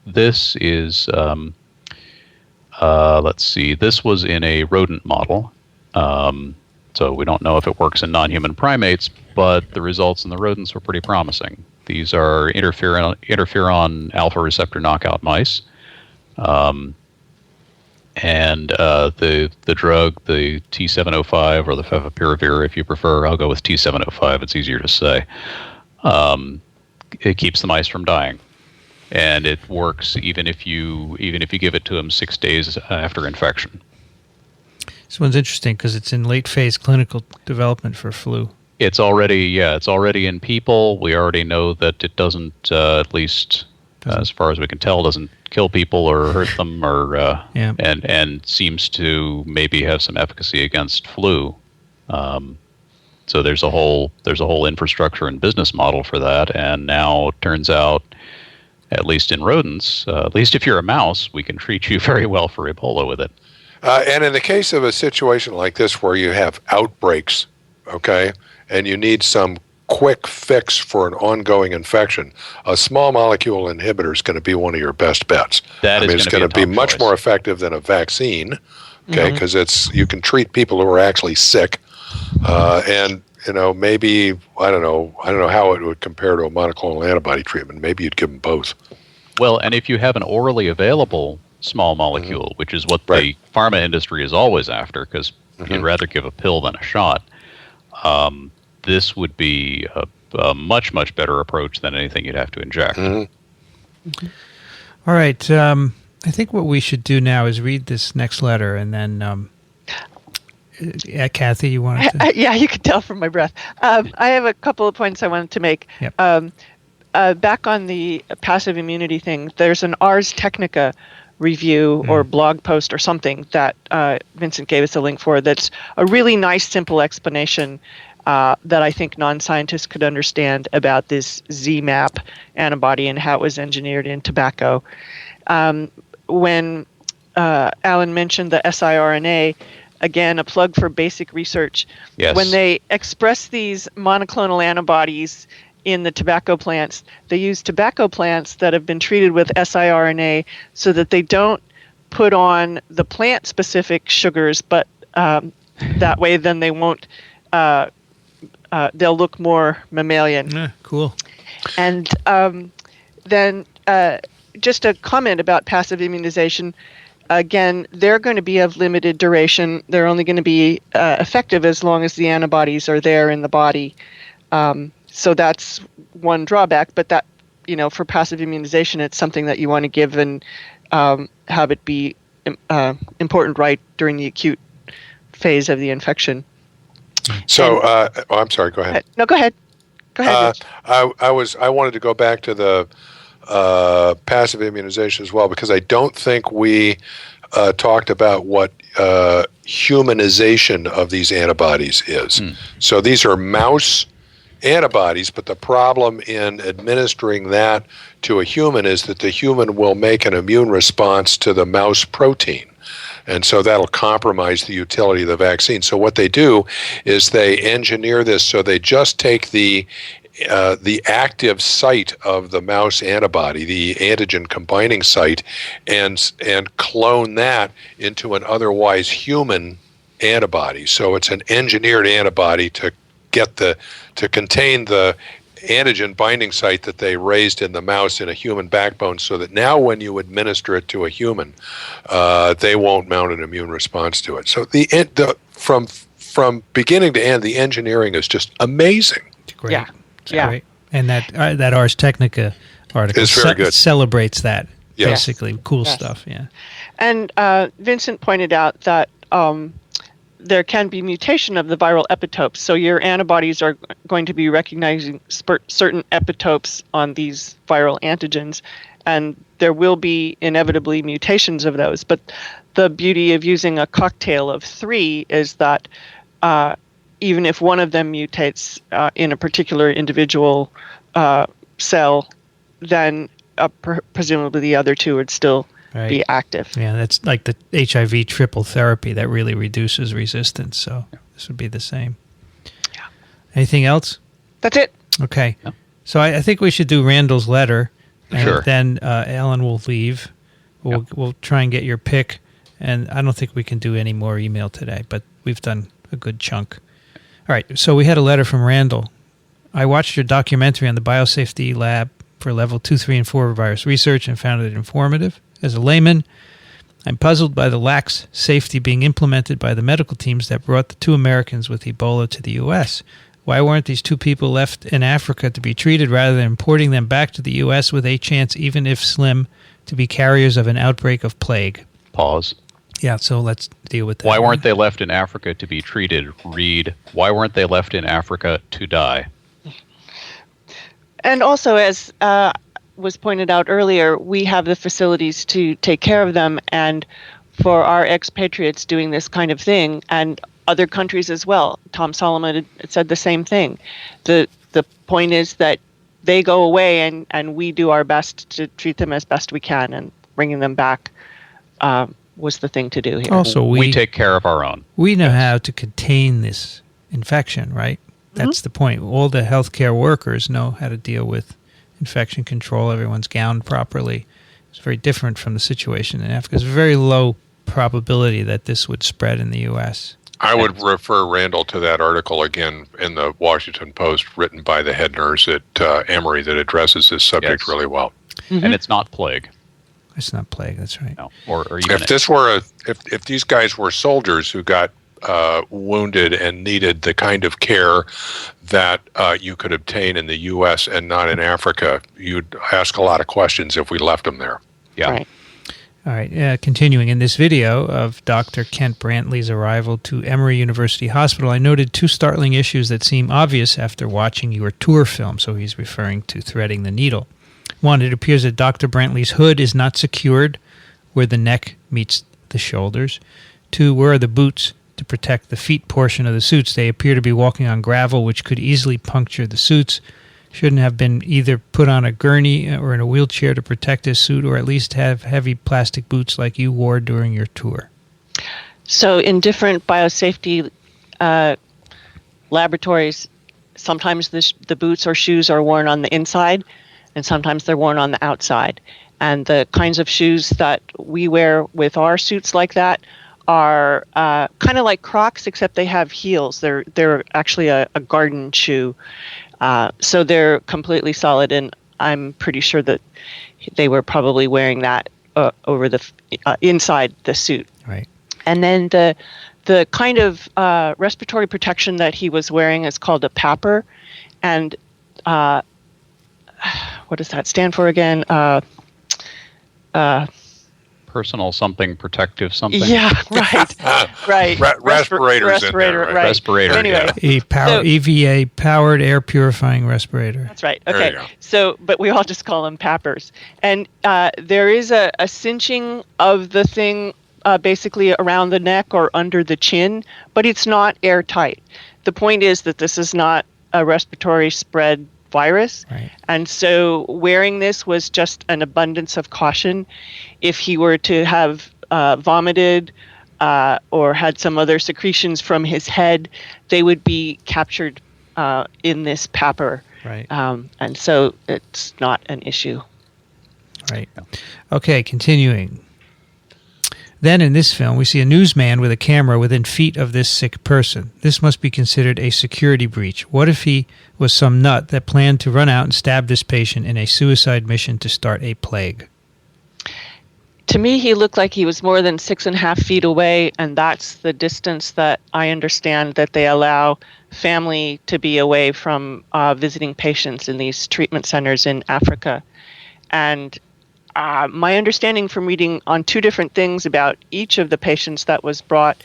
this is, let's see, this was in a rodent model. So we don't know if it works in non-human primates, but the results in the rodents were pretty promising. These are interferon alpha receptor knockout mice. And the drug, the T705 or the favipiravir, if you prefer, I'll go with T705. It's easier to say. It keeps the mice from dying, and it works even if you give it to them 6 days after infection. This one's interesting because it's in late phase clinical development for flu. It's already in people. We already know that it doesn't, at least as far as we can tell, doesn't kill people or hurt them, or and seems to maybe have some efficacy against flu. So there's a whole infrastructure and business model for that, and now it turns out, at least in rodents, at least if you're a mouse, we can treat you very well for Ebola with it. And in the case of a situation like this where you have outbreaks, okay, and you need some quick fix for an ongoing infection, a small molecule inhibitor is going to be one of your best bets. It's going to be much more effective than a vaccine, okay, because you can treat people who are actually sick, and maybe I don't know how it would compare to a monoclonal antibody treatment. Maybe you'd give them both. Well, and if you have an orally available small molecule, which is what the pharma industry is always after, because you'd rather give a pill than a shot, this would be a much, much better approach than anything you'd have to inject. All right. I think what we should do now is read this next letter, and then, Kathy, you wanted to? Yeah, you could tell from my breath. I have a couple of points I wanted to make. Yep. Back on the passive immunity thing, there's an Ars Technica review or blog post or something that Vincent gave us a link for that's a really nice, simple explanation that I think non-scientists could understand about this ZMAP antibody and how it was engineered in tobacco. When Alan mentioned the siRNA, again, a plug for basic research. Yes. When they express these monoclonal antibodies in the tobacco plants, they use tobacco plants that have been treated with siRNA so that they don't put on the plant-specific sugars, but that way then they won't they'll look more mammalian. Yeah, cool. And then just a comment about passive immunization. Again, they're going to be of limited duration. They're only going to be effective as long as the antibodies are there in the body. So that's one drawback. But that, for passive immunization, it's something that you want to give and have it be important right during the acute phase of the infection. So, I'm sorry. Go ahead. No, go ahead. Go ahead. I wanted to go back to the passive immunization as well, because I don't think we talked about what humanization of these antibodies is. So these are mouse antibodies, but the problem in administering that to a human is that the human will make an immune response to the mouse protein. And so that'll compromise the utility of the vaccine. So what they do is they engineer this so they just take the active site of the mouse antibody, the antigen combining site, and clone that into an otherwise human antibody. So it's an engineered antibody to contain the antigen binding site that they raised in the mouse in a human backbone, so that now when you administer it to a human, they won't mount an immune response to it. So from beginning to end, the engineering is just amazing. It's great. It's great. And that Ars Technica article is very good. Celebrates that, basically. Yes. Cool stuff, yeah. And Vincent pointed out that there can be mutation of the viral epitopes. So your antibodies are going to be recognizing certain epitopes on these viral antigens, and there will be inevitably mutations of those. But the beauty of using a cocktail of 3 is that even if one of them mutates in a particular individual cell, then presumably the other 2 would still be active. Yeah, that's like the HIV triple therapy that really reduces resistance. So this would be the same. Yeah. Anything else? That's it. Okay. Yeah. So I think we should do Randall's letter, and Sure. then Ellen will leave. We'll try and get your pick, and I don't think we can do any more email today, but we've done a good chunk. All right. So we had a letter from Randall I watched your documentary on the biosafety lab for level 2, 3, and 4 virus research and found it informative. As a layman, I'm puzzled by the lax safety being implemented by the medical teams that brought the 2 Americans with Ebola to the U.S. Why weren't these 2 people left in Africa to be treated rather than importing them back to the U.S. with a chance, even if slim, to be carriers of an outbreak of plague? Pause. Yeah, so let's deal with that. Why weren't they left in Africa to be treated? Read, why weren't they left in Africa to die? And also, as was pointed out earlier, we have the facilities to take care of them, and for our expatriates doing this kind of thing, and other countries as well. Tom Solomon had said the same thing. The point is that they go away, and we do our best to treat them as best we can, and bringing them back was the thing to do here. Also, we take care of our own. We know how to contain this infection, right? That's the point. All the healthcare workers know how to deal with infection control. Everyone's gowned properly. It's very different from the situation in Africa. It's a very low probability that this would spread in the U.S. I would refer Randall to that article again in the Washington Post written by the head nurse at Emory that addresses this subject really well. Mm-hmm. And it's not plague. It's not plague, that's right. No. Or even if these guys were soldiers who got wounded and needed the kind of care that you could obtain in the U.S. and not in Africa, you'd ask a lot of questions if we left them there. Yeah. Right. All right, continuing in this video of Dr. Kent Brantley's arrival to Emory University Hospital, I noted 2 startling issues that seem obvious after watching your tour film. So he's referring to threading the needle. 1, it appears that Dr. Brantley's hood is not secured where the neck meets the shoulders. 2, where are the boots to protect the feet portion of the suits? They appear to be walking on gravel, which could easily puncture the suits. Shouldn't have been either put on a gurney or in a wheelchair to protect his suit, or at least have heavy plastic boots like you wore during your tour. So in different biosafety laboratories, sometimes the boots or shoes are worn on the inside, and sometimes they're worn on the outside. And the kinds of shoes that we wear with our suits like that are kind of like Crocs, except they have heels. They're actually a garden shoe. So they're completely solid, and I'm pretty sure that they were probably wearing that over the inside the suit. Right. And then the kind of respiratory protection that he was wearing is called a PAPR, and what does that stand for again? Personal something, protective something. Yeah, right, right. Respirators in there, right? Right. Respirator, Anyway, yeah. EVA, powered air purifying respirator. That's right. There Okay. you go. So, but we all just call them PAPRs. And there is a cinching of the thing basically around the neck or under the chin, but it's not airtight. The point is that this is not a respiratory spread virus. Right. And so wearing this was just an abundance of caution. If he were to have vomited or had some other secretions from his head, they would be captured in this PAPR. Right. And so it's not an issue. Right. Okay, continuing. Then in this film, we see a newsman with a camera within feet of this sick person. This must be considered a security breach. What if he was some nut that planned to run out and stab this patient in a suicide mission to start a plague? To me, he looked like he was more than 6.5 feet away, and that's the distance that I understand that they allow family to be away from visiting patients in these treatment centers in Africa. And my understanding from reading on 2 different things about each of the patients that was brought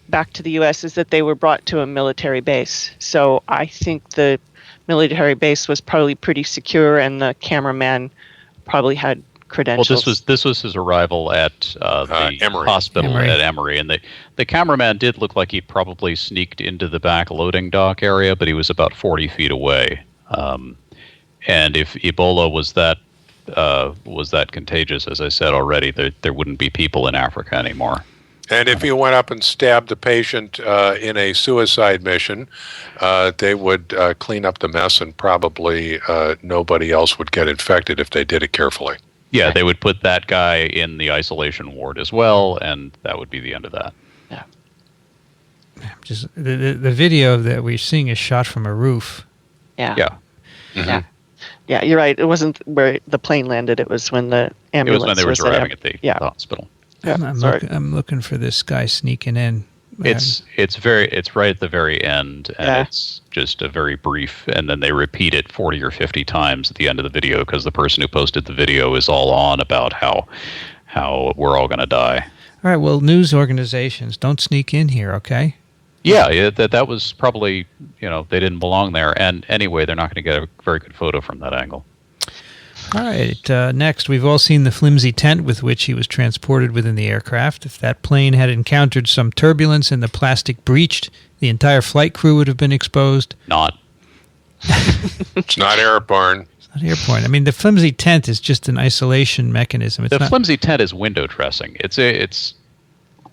back to the U.S. is that they were brought to a military base. So I think the military base was probably pretty secure, and the cameraman probably had credentials. Well, this was his arrival at the Emory. hospital Emory. at Emory, and the cameraman did look like he probably sneaked into the back loading dock area, but he was about 40 feet away. And if Ebola was that contagious, as I said already, there wouldn't be people in Africa anymore. And if you went up and stabbed the patient in a suicide mission, they would clean up the mess, and probably nobody else would get infected if they did it carefully. Yeah, they would put that guy in the isolation ward as well, and that would be the end of that. Yeah. Just the video that we're seeing is shot from a roof, Yeah. Yeah. Mm-hmm. Yeah. Yeah, you're right. It wasn't where the plane landed. It was when the It ambulance was when they were arriving at the yeah. hospital. Yeah, I'm looking for this guy sneaking in. It's right at the very end, and it's just a very brief, and then they repeat it 40 or 50 times at the end of the video because the person who posted the video is all on about how we're all going to die. All right, well, news organizations, don't sneak in here, okay? Yeah, that was probably, they didn't belong there, and anyway, they're not going to get a very good photo from that angle. All right, next, we've all seen the flimsy tent with which he was transported within the aircraft. If that plane had encountered some turbulence and the plastic breached, the entire flight crew would have been exposed. Not. It's not airborne. It's not airborne. I mean, the flimsy tent is just an isolation mechanism. It's the flimsy tent is window dressing. It's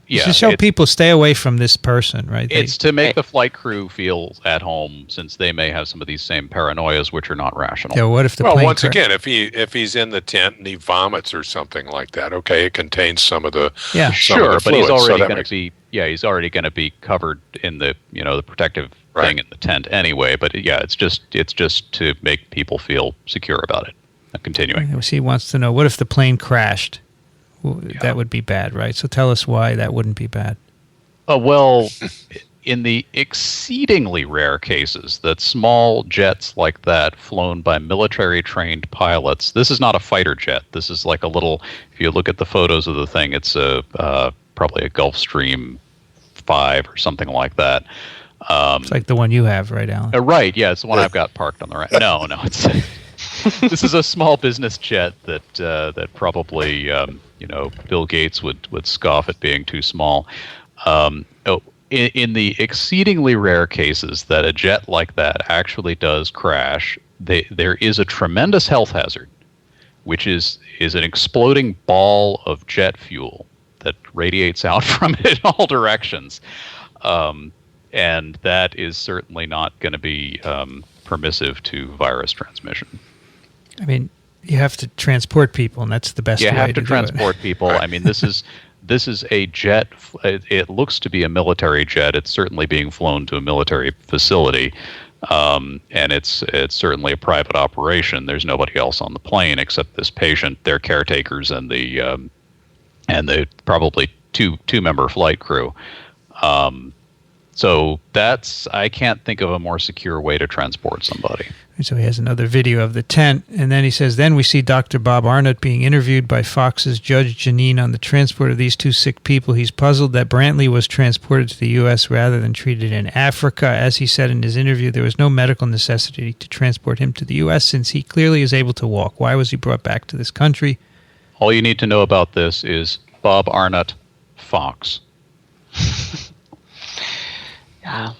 to show people stay away from this person, right? It's to make the flight crew feel at home, since they may have some of these same paranoias, which are not rational. Yeah, what if the plane once again, if he's in the tent and he vomits or something like that, okay, it contains some of the sure, but he's fluids, already going to be he's already going to be covered in the the protective thing in the tent anyway. But it's just to make people feel secure about it. Continuing, he wants to know, what if the plane crashed? That would be bad, right? So tell us why that wouldn't be bad. Well, in the exceedingly rare cases that small jets like that, flown by military-trained pilots, this is not a fighter jet. This is like a little, if you look at the photos of the thing, it's probably a Gulfstream 5 or something like that. It's like the one you have, right, Alan? Right, yeah, it's the one I've got parked on the right. No, it's... This is a small business jet that probably Bill Gates would scoff at being too small. In the exceedingly rare cases that a jet like that actually does crash, there is a tremendous health hazard, which is an exploding ball of jet fuel that radiates out from it in all directions, and that is certainly not going to be permissive to virus transmission. I mean, you have to transport people, and that's the best way to do it. You have to transport people. I mean, this is a jet. It looks to be a military jet. It's certainly being flown to a military facility, and it's certainly a private operation. There's nobody else on the plane except this patient, their caretakers, and the probably two-member flight crew. So I can't think of a more secure way to transport somebody. So he has another video of the tent, and then he says, then we see Dr. Bob Arnott being interviewed by Fox's Judge Janine on the transport of these two sick people. He's puzzled that Brantley was transported to the U.S. rather than treated in Africa. As he said in his interview, there was no medical necessity to transport him to the U.S. since he clearly is able to walk. Why was he brought back to this country? All you need to know about this is Bob Arnott, Fox. Yeah.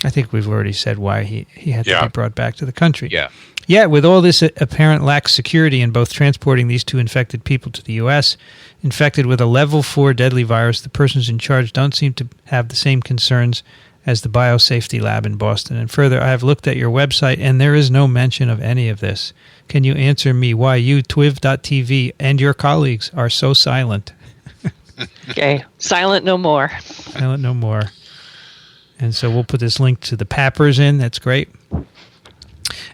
I think we've already said why he had to be brought back to the country. Yeah. Yeah, with all this apparent lack of security in both transporting these two infected people to the U.S., infected with a level 4 deadly virus, the persons in charge don't seem to have the same concerns as the biosafety lab in Boston. And further, I have looked at your website, and there is no mention of any of this. Can you answer me why you, TWiV.tv, and your colleagues are so silent? Okay, silent no more. Silent no more. And so we'll put this link to the Pappers in. That's great.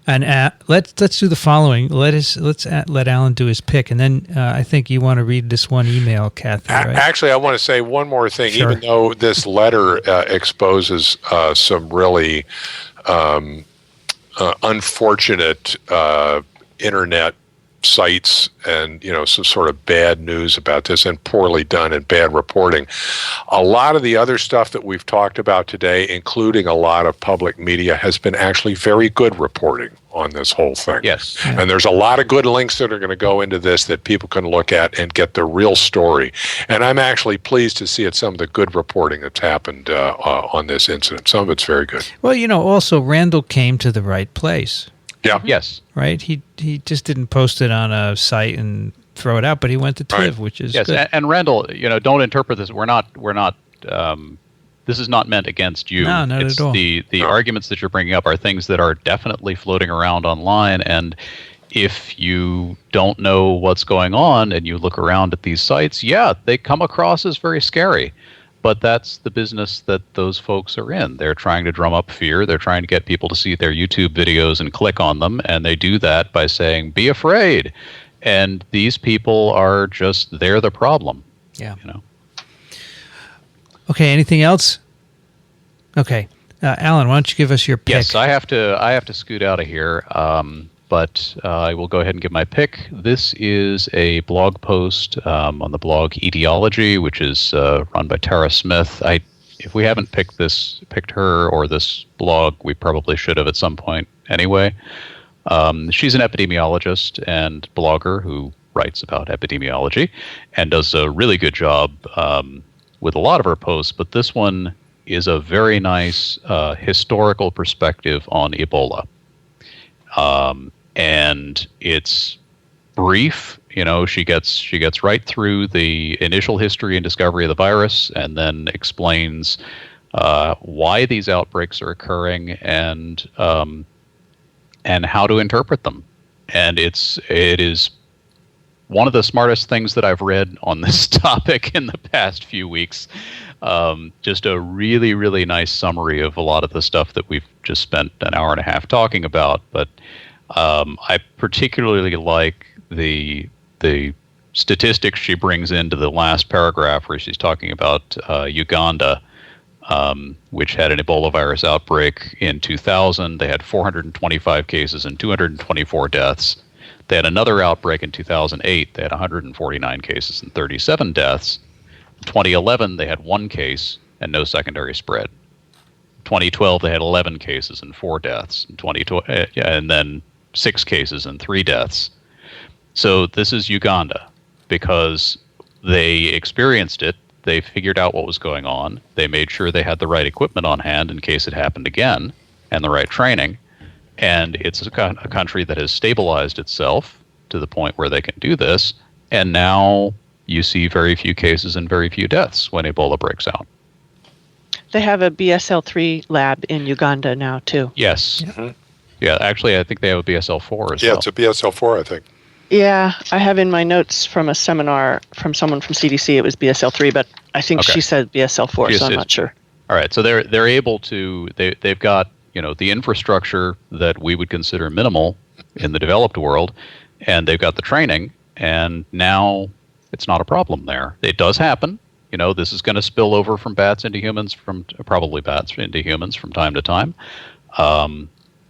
And let's do the following. Let's let Alan do his pick, and then I think you want to read this one email, Kathy. Right? Actually, I want to say one more thing. Sure. Even though this letter exposes some really unfortunate internet sites and some sort of bad news about this and poorly done and bad reporting, a lot of the other stuff that we've talked about today, including a lot of public media, has been actually very good reporting on this whole thing. Yes. And there's a lot of good links that are going to go into this that people can look at and get the real story. And I'm actually pleased to see some of the good reporting that's happened on this incident. Some of it's very good. Well, also Randall came to the right place. Yeah. Yes. Right? He just didn't post it on a site and throw it out, but he went to TWiV, which is good. Yes, and Randall, don't interpret this. We're not. This is not meant against you. No, not at all. The arguments that you're bringing up are things that are definitely floating around online, and if you don't know what's going on and you look around at these sites, they come across as very scary. But that's the business that those folks are in. They're trying to drum up fear. They're trying to get people to see their YouTube videos and click on them. And they do that by saying, be afraid. And these people are just, they're the problem. Yeah. Okay, anything else? Okay. Alan, why don't you give us your pick? Yes, I have to scoot out of here. But I will go ahead and give my pick. This is a blog post on the blog Etiology, which is run by Tara Smith. If we haven't picked her or this blog, we probably should have at some point anyway. She's an epidemiologist and blogger who writes about epidemiology and does a really good job with a lot of her posts, but this one is a very nice historical perspective on Ebola. And it's brief. She gets right through the initial history and discovery of the virus, and then explains why these outbreaks are occurring and how to interpret them. And it is one of the smartest things that I've read on this topic in the past few weeks. Just a really, really nice summary of a lot of the stuff that we've just spent an hour and a half talking about. But I particularly like the statistics she brings into the last paragraph where she's talking about Uganda, which had an Ebola virus outbreak in 2000. They had 425 cases and 224 deaths. They had another outbreak in 2008. They had 149 cases and 37 deaths. In 2011, they had 1 case and no secondary spread. 2012, they had 11 cases and 4 deaths. In 2012, and then 6 cases and 3 deaths. So this is Uganda because they experienced it. They figured out what was going on. They made sure they had the right equipment on hand in case it happened again and the right training. And it's a country that has stabilized itself to the point where they can do this. And now you see very few cases and very few deaths when Ebola breaks out. They have a BSL-3 lab in Uganda now, too. Yes. Mm-hmm. Yeah, actually, I think they have a BSL-4 as well. Yeah, it's a BSL-4, I think. Yeah, I have in my notes from a seminar from someone from CDC, it was BSL-3, but I think she said BSL-4, so I'm not sure. All right, so they're able to, they've got, the infrastructure that we would consider minimal in the developed world, and they've got the training, and now it's not a problem there. It does happen. This is going to spill over from bats into humans, probably bats into humans from time to time.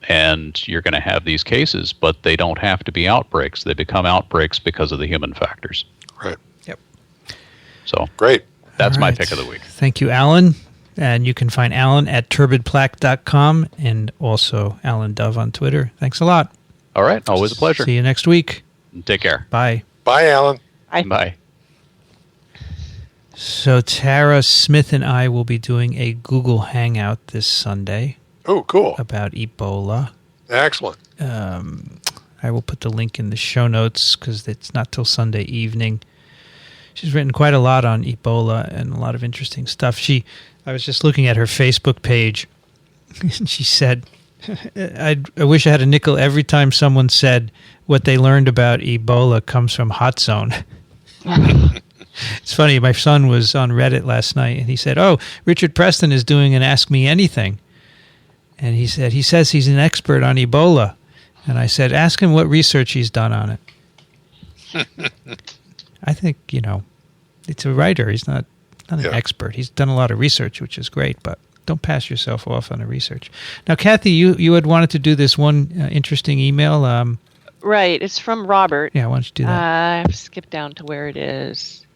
And you're going to have these cases, but they don't have to be outbreaks. They become outbreaks because of the human factors. Right. Yep. So great. That's my pick of the week. Thank you, Alan. And you can find Alan at turbidplaque.com and also Alan Dove on Twitter. Thanks a lot. All right. Always a pleasure. See you next week. Take care. Bye. Bye, Alan. Bye. So Tara Smith and I will be doing a Google Hangout this Sunday. Oh, cool. About Ebola. Excellent. I will put the link in the show notes because it's not till Sunday evening. She's written quite a lot on Ebola and a lot of interesting stuff. I was just looking at her Facebook page, and she said, I wish I had a nickel every time someone said what they learned about Ebola comes from Hot Zone. It's funny, my son was on Reddit last night, and he said, Richard Preston is doing an Ask Me Anything. And he says he's an expert on Ebola. And I said, ask him what research he's done on it. I think, it's a writer. He's not an expert. He's done a lot of research, which is great, but don't pass yourself off on the research. Now, Kathy, you had wanted to do this one interesting email. Right. It's from Robert. Yeah, why don't you do that? I've skipped down to where it is.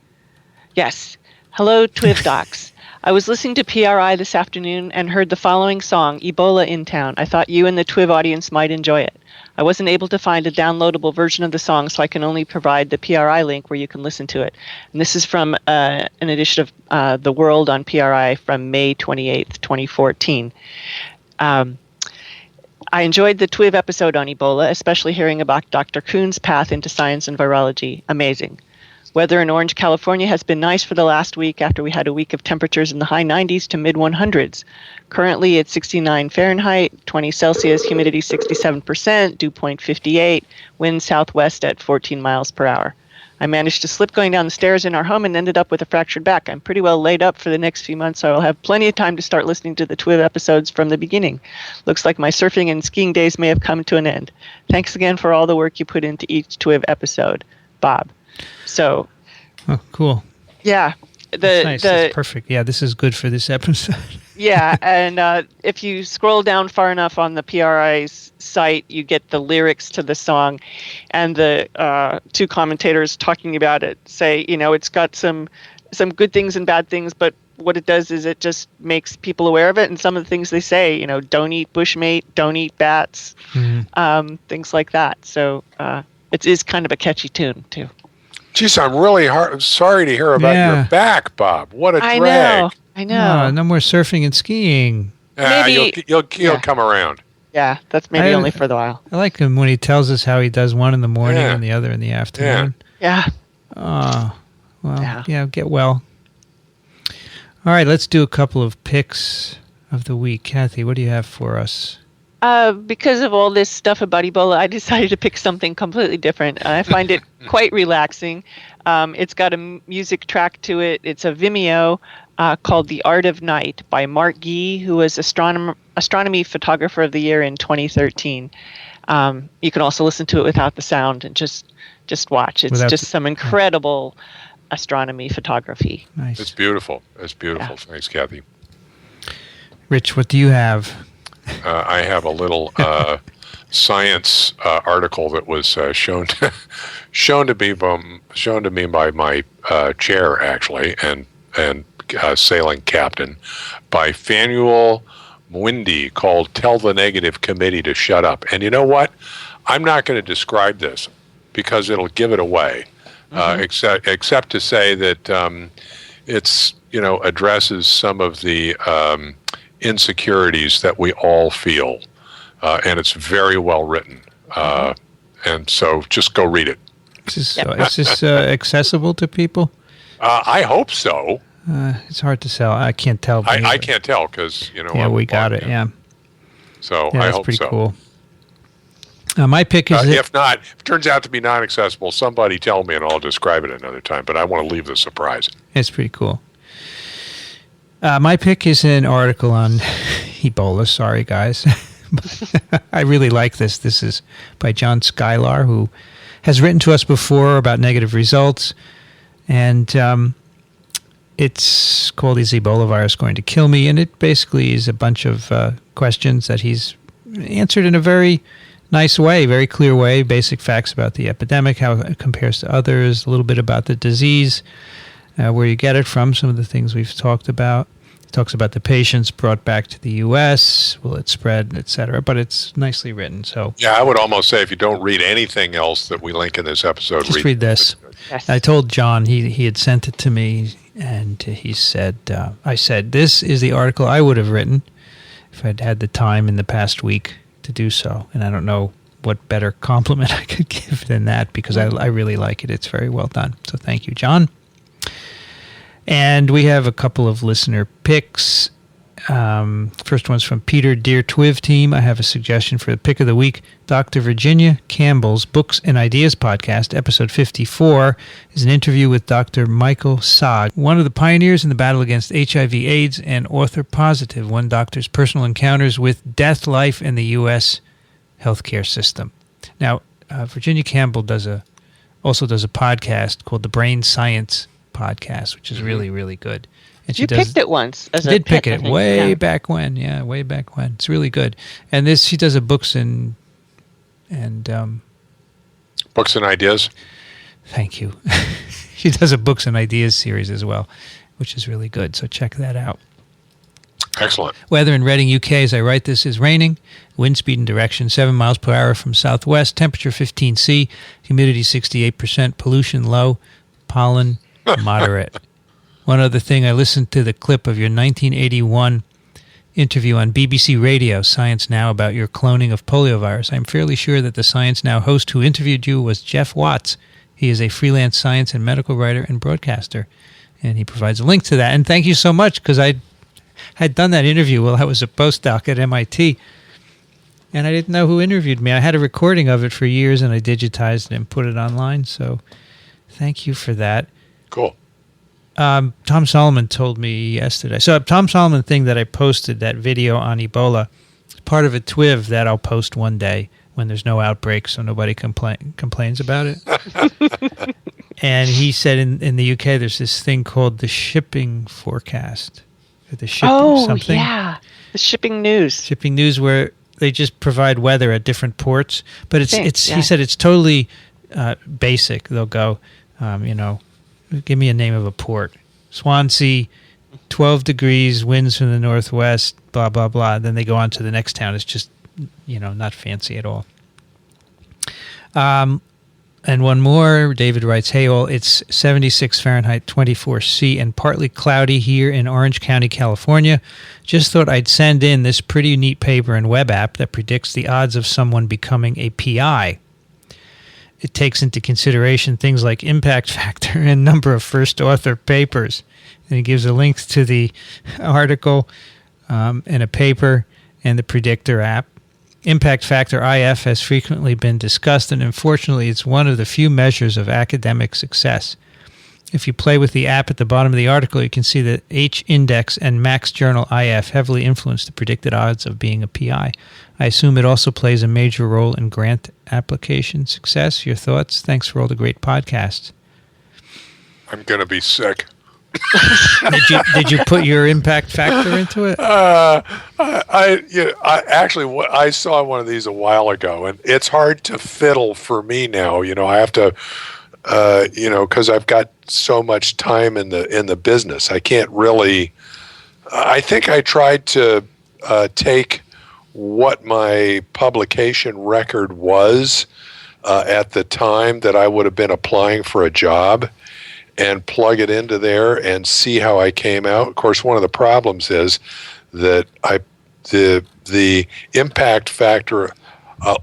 Yes. Hello, TWiV docs. I was listening to PRI this afternoon and heard the following song, Ebola in Town. I thought you and the TWiV audience might enjoy it. I wasn't able to find a downloadable version of the song, so I can only provide the PRI link where you can listen to it. And this is from an edition of The World on PRI from May 28th, 2014. I enjoyed the TWiV episode on Ebola, especially hearing about Dr. Kuhn's path into science and virology. Amazing. Weather in Orange, California has been nice for the last week after we had a week of temperatures in the high 90s to mid 100s. Currently it's 69 Fahrenheit, 20 Celsius, humidity 67%, dew point 58, wind southwest at 14 miles per hour. I managed to slip going down the stairs in our home and ended up with a fractured back. I'm pretty well laid up for the next few months, so I'll have plenty of time to start listening to the TWiV episodes from the beginning. Looks like my surfing and skiing days may have come to an end. Thanks again for all the work you put into each TWiV episode, Bob. So, oh, cool. Yeah. That's nice. That's perfect. Yeah, this is good for this episode. Yeah, and if you scroll down far enough on the PRI's site, you get the lyrics to the song, and the two commentators talking about it say, it's got some good things and bad things, but what it does is it just makes people aware of it. And some of the things they say, don't eat bushmeat, don't eat bats, things like that. So it is kind of a catchy tune too. Geez, I'm really sorry to hear about your back, Bob. What a drag. I know. No more surfing and skiing. Maybe you'll come around. Yeah, that's maybe only for the while. I like him when he tells us how he does one in the morning and the other in the afternoon. Yeah. Oh, well, get well. All right, let's do a couple of picks of the week. Kathy, what do you have for us? Because of all this stuff about Ebola, I decided to pick something completely different. I find it quite relaxing. It's got a music track to it. It's a Vimeo called The Art of Night by Mark Gee, who was Astronomy Photographer of the Year in 2013. You can also listen to it without the sound and just watch. It's some incredible astronomy photography. Nice. It's beautiful. Yeah. Thanks, Kathy. Rich, what do you have? I have a little science article that was shown to me by my chair, actually, and sailing captain, by Fanuel Mwindi, called "Tell the Negative Committee to Shut Up." And you know what? I'm not going to describe this because it'll give it away. Except to say that it's addresses some of the insecurities that we all feel, and it's very well written, and so just go read it. Is this accessible to people? I hope so. It's hard to sell. I can't tell. I can't tell because we got it. Yeah. So I hope pretty so. Cool. My pick is if not, if it turns out to be non-accessible, somebody tell me and I'll describe it another time. But I want to leave the surprise. It's pretty cool. My pick is an article on Ebola. Sorry, guys. I really like this. This is by John Skylar, who has written to us before about negative results. And it's called "Is Ebola virus going to kill me?" And it basically is a bunch of questions that he's answered in a very nice way, very clear way, basic facts about the epidemic, how it compares to others, a little bit about the disease, where you get it from, some of the things we've talked about. It talks about the patients brought back to the U.S., will it spread, etc. But it's nicely written. So yeah, I would almost say if you don't read anything else that we link in this episode, just read this. Yes. I told John, he had sent it to me, and he said, I said, this is the article I would have written if I'd had the time in the past week to do so. And I don't know what better compliment I could give than that, because I really like it. It's very well done. So thank you, John. And we have a couple of listener picks. First one's from Peter, Dear TWiV team. I have a suggestion for the pick of the week. Dr. Virginia Campbell's Books and Ideas podcast, episode 54, is an interview with Dr. Michael Saag, one of the pioneers in the battle against HIV/AIDS and author positive, one doctor's personal encounters with death, life, and the U.S. healthcare system. Now, Virginia Campbell also does a podcast called the Brain Science Podcast, which is really, really good. And you picked it once. I did pick it way back when. Yeah, way back when. It's really good. And she does a books and books and ideas. Thank you. She does a books and ideas series as well, which is really good. So check that out. Excellent. Weather in Reading, UK, as I write this, is raining. Wind speed and direction 7 miles per hour from southwest. Temperature 15 C. Humidity 68%. Pollution low. Pollen moderate. One other thing, I listened to the clip of your 1981 interview on BBC Radio, Science Now, about your cloning of poliovirus. I'm fairly sure that the Science Now host who interviewed you was Jeff Watts. He is a freelance science and medical writer and broadcaster, and he provides a link to that. And thank you so much, because I had done that interview while I was a postdoc at MIT, and I didn't know who interviewed me. I had a recording of it for years, and I digitized it and put it online, so Thank you for that. Cool. Tom Solomon told me yesterday. So Tom Solomon thing that I posted, that video on Ebola, is part of a TWiV that I'll post one day when there's no outbreak, so nobody complains about it. And he said in the UK there's this thing called the shipping forecast. The shipping something. Yeah. The shipping news. Shipping news, where they just provide weather at different ports. But he said it's totally basic. They'll go, give me a name of a port. Swansea, 12 degrees, winds from the northwest, blah, blah, blah. Then they go on to the next town. It's just, not fancy at all. And one more, David writes, hey all, it's 76 Fahrenheit, 24 C, and partly cloudy here in Orange County, California. Just thought I'd send in this pretty neat paper and web app that predicts the odds of someone becoming a PI. It takes into consideration things like impact factor and number of first author papers. And it gives a link to the article and a paper and the predictor app. Impact factor IF has frequently been discussed, and unfortunately it's one of the few measures of academic success. If you play with the app at the bottom of the article, you can see that H-index and max journal IF heavily influence the predicted odds of being a PI. I assume it also plays a major role in grant application success. Your thoughts? Thanks for all the great podcasts. I'm going to be sick. Did you put your impact factor into it? I saw one of these a while ago, and it's hard to fiddle for me now. I have to, because I've got so much time in the business. I can't really. I think I tried to take what my publication record was at the time that I would have been applying for a job, and plug it into there and see how I came out. Of course, one of the problems is that the impact factor,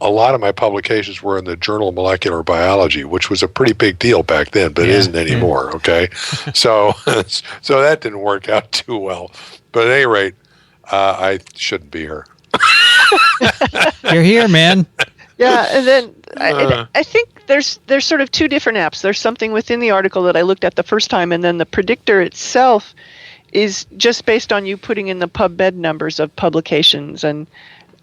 a lot of my publications were in the Journal of Molecular Biology, which was a pretty big deal back then, but it isn't anymore, okay? So that didn't work out too well. But at any rate, I shouldn't be here. You're here, man. Yeah, and then I think there's sort of two different apps. There's something within the article that I looked at the first time, and then the predictor itself is just based on you putting in the PubMed numbers of publications. And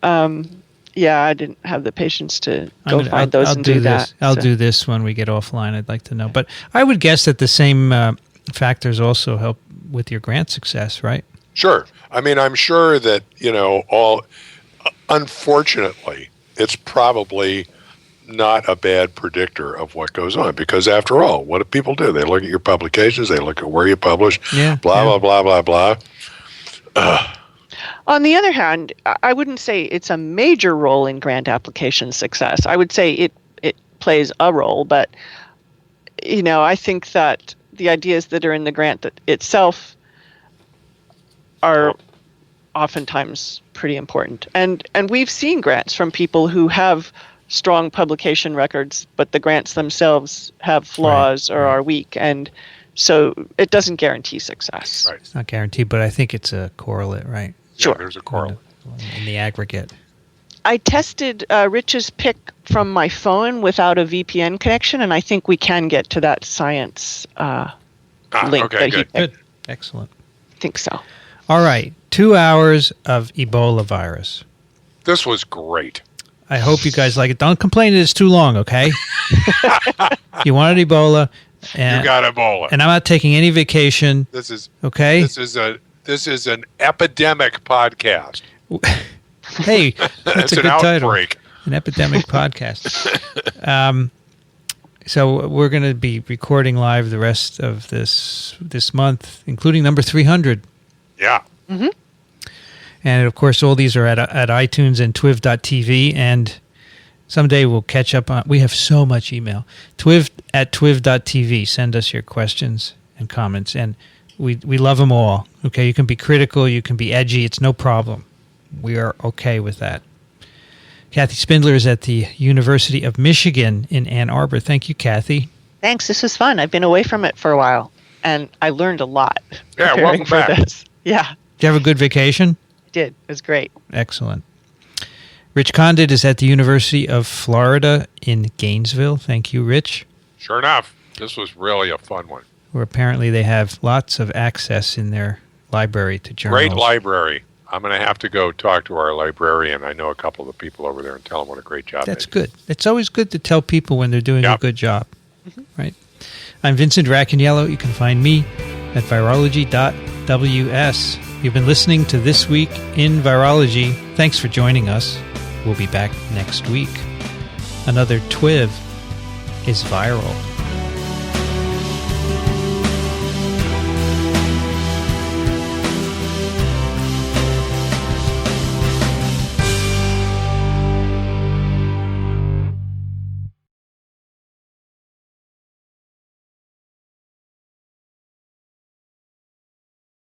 I didn't have the patience to go find those and do that. I'll do this when we get offline. I'd like to know. But I would guess that the same factors also help with your grant success, right? Sure. I mean, I'm sure that, unfortunately, it's probably not a bad predictor of what goes on, because after all, what do people do? They look at your publications, they look at where you publish, blah, blah, blah, blah. On the other hand, I wouldn't say it's a major role in grant application success. I would say it plays a role, but I think that the ideas that are in the grant that itself are oftentimes pretty important. And we've seen grants from people who have strong publication records, but the grants themselves have flaws or are weak. And so it doesn't guarantee success. Right. It's not guaranteed, but I think it's a correlate, right? Sure. Yeah, there's a correlate. In the aggregate. I tested Rich's pick from my phone without a VPN connection, and I think we can get to that science link. Okay, good. Excellent. I think so. All right. 2 hours of Ebola virus. This was great. I hope you guys like it. Don't complain that it's too long, okay? You wanted Ebola. You got Ebola. And I'm not taking any vacation. This is okay. This is an epidemic podcast. Hey, that's a good title. An epidemic podcast. So we're going to be recording live the rest of this month, including number 300. Yeah. Mm-hmm. And, of course, all these are at iTunes and TWiV.tv, and someday we'll catch up on... We have so much email. TWiV@TWiV.tv. Send us your questions and comments, and we love them all. Okay, you can be critical, you can be edgy. It's no problem. We are okay with that. Kathy Spindler is at the University of Michigan in Ann Arbor. Thank you, Kathy. Thanks. This was fun. I've been away from it for a while, and I learned a lot. Yeah, welcome back. This. Yeah. Did you have a good vacation? I did. It was great. Excellent. Rich Condit is at the University of Florida in Gainesville. Thank you, Rich. Sure enough. This was really a fun one. Where apparently they have lots of access in their library to journals. Great library. I'm going to have to go talk to our librarian. I know a couple of the people over there and tell them what a great job That's they do. good. It's always good to tell people when they're doing a good job. Right? I'm Vincent Racaniello. You can find me at virology.ws. You've been listening to This Week in Virology. Thanks for joining us. We'll be back next week. Another TWiV is viral.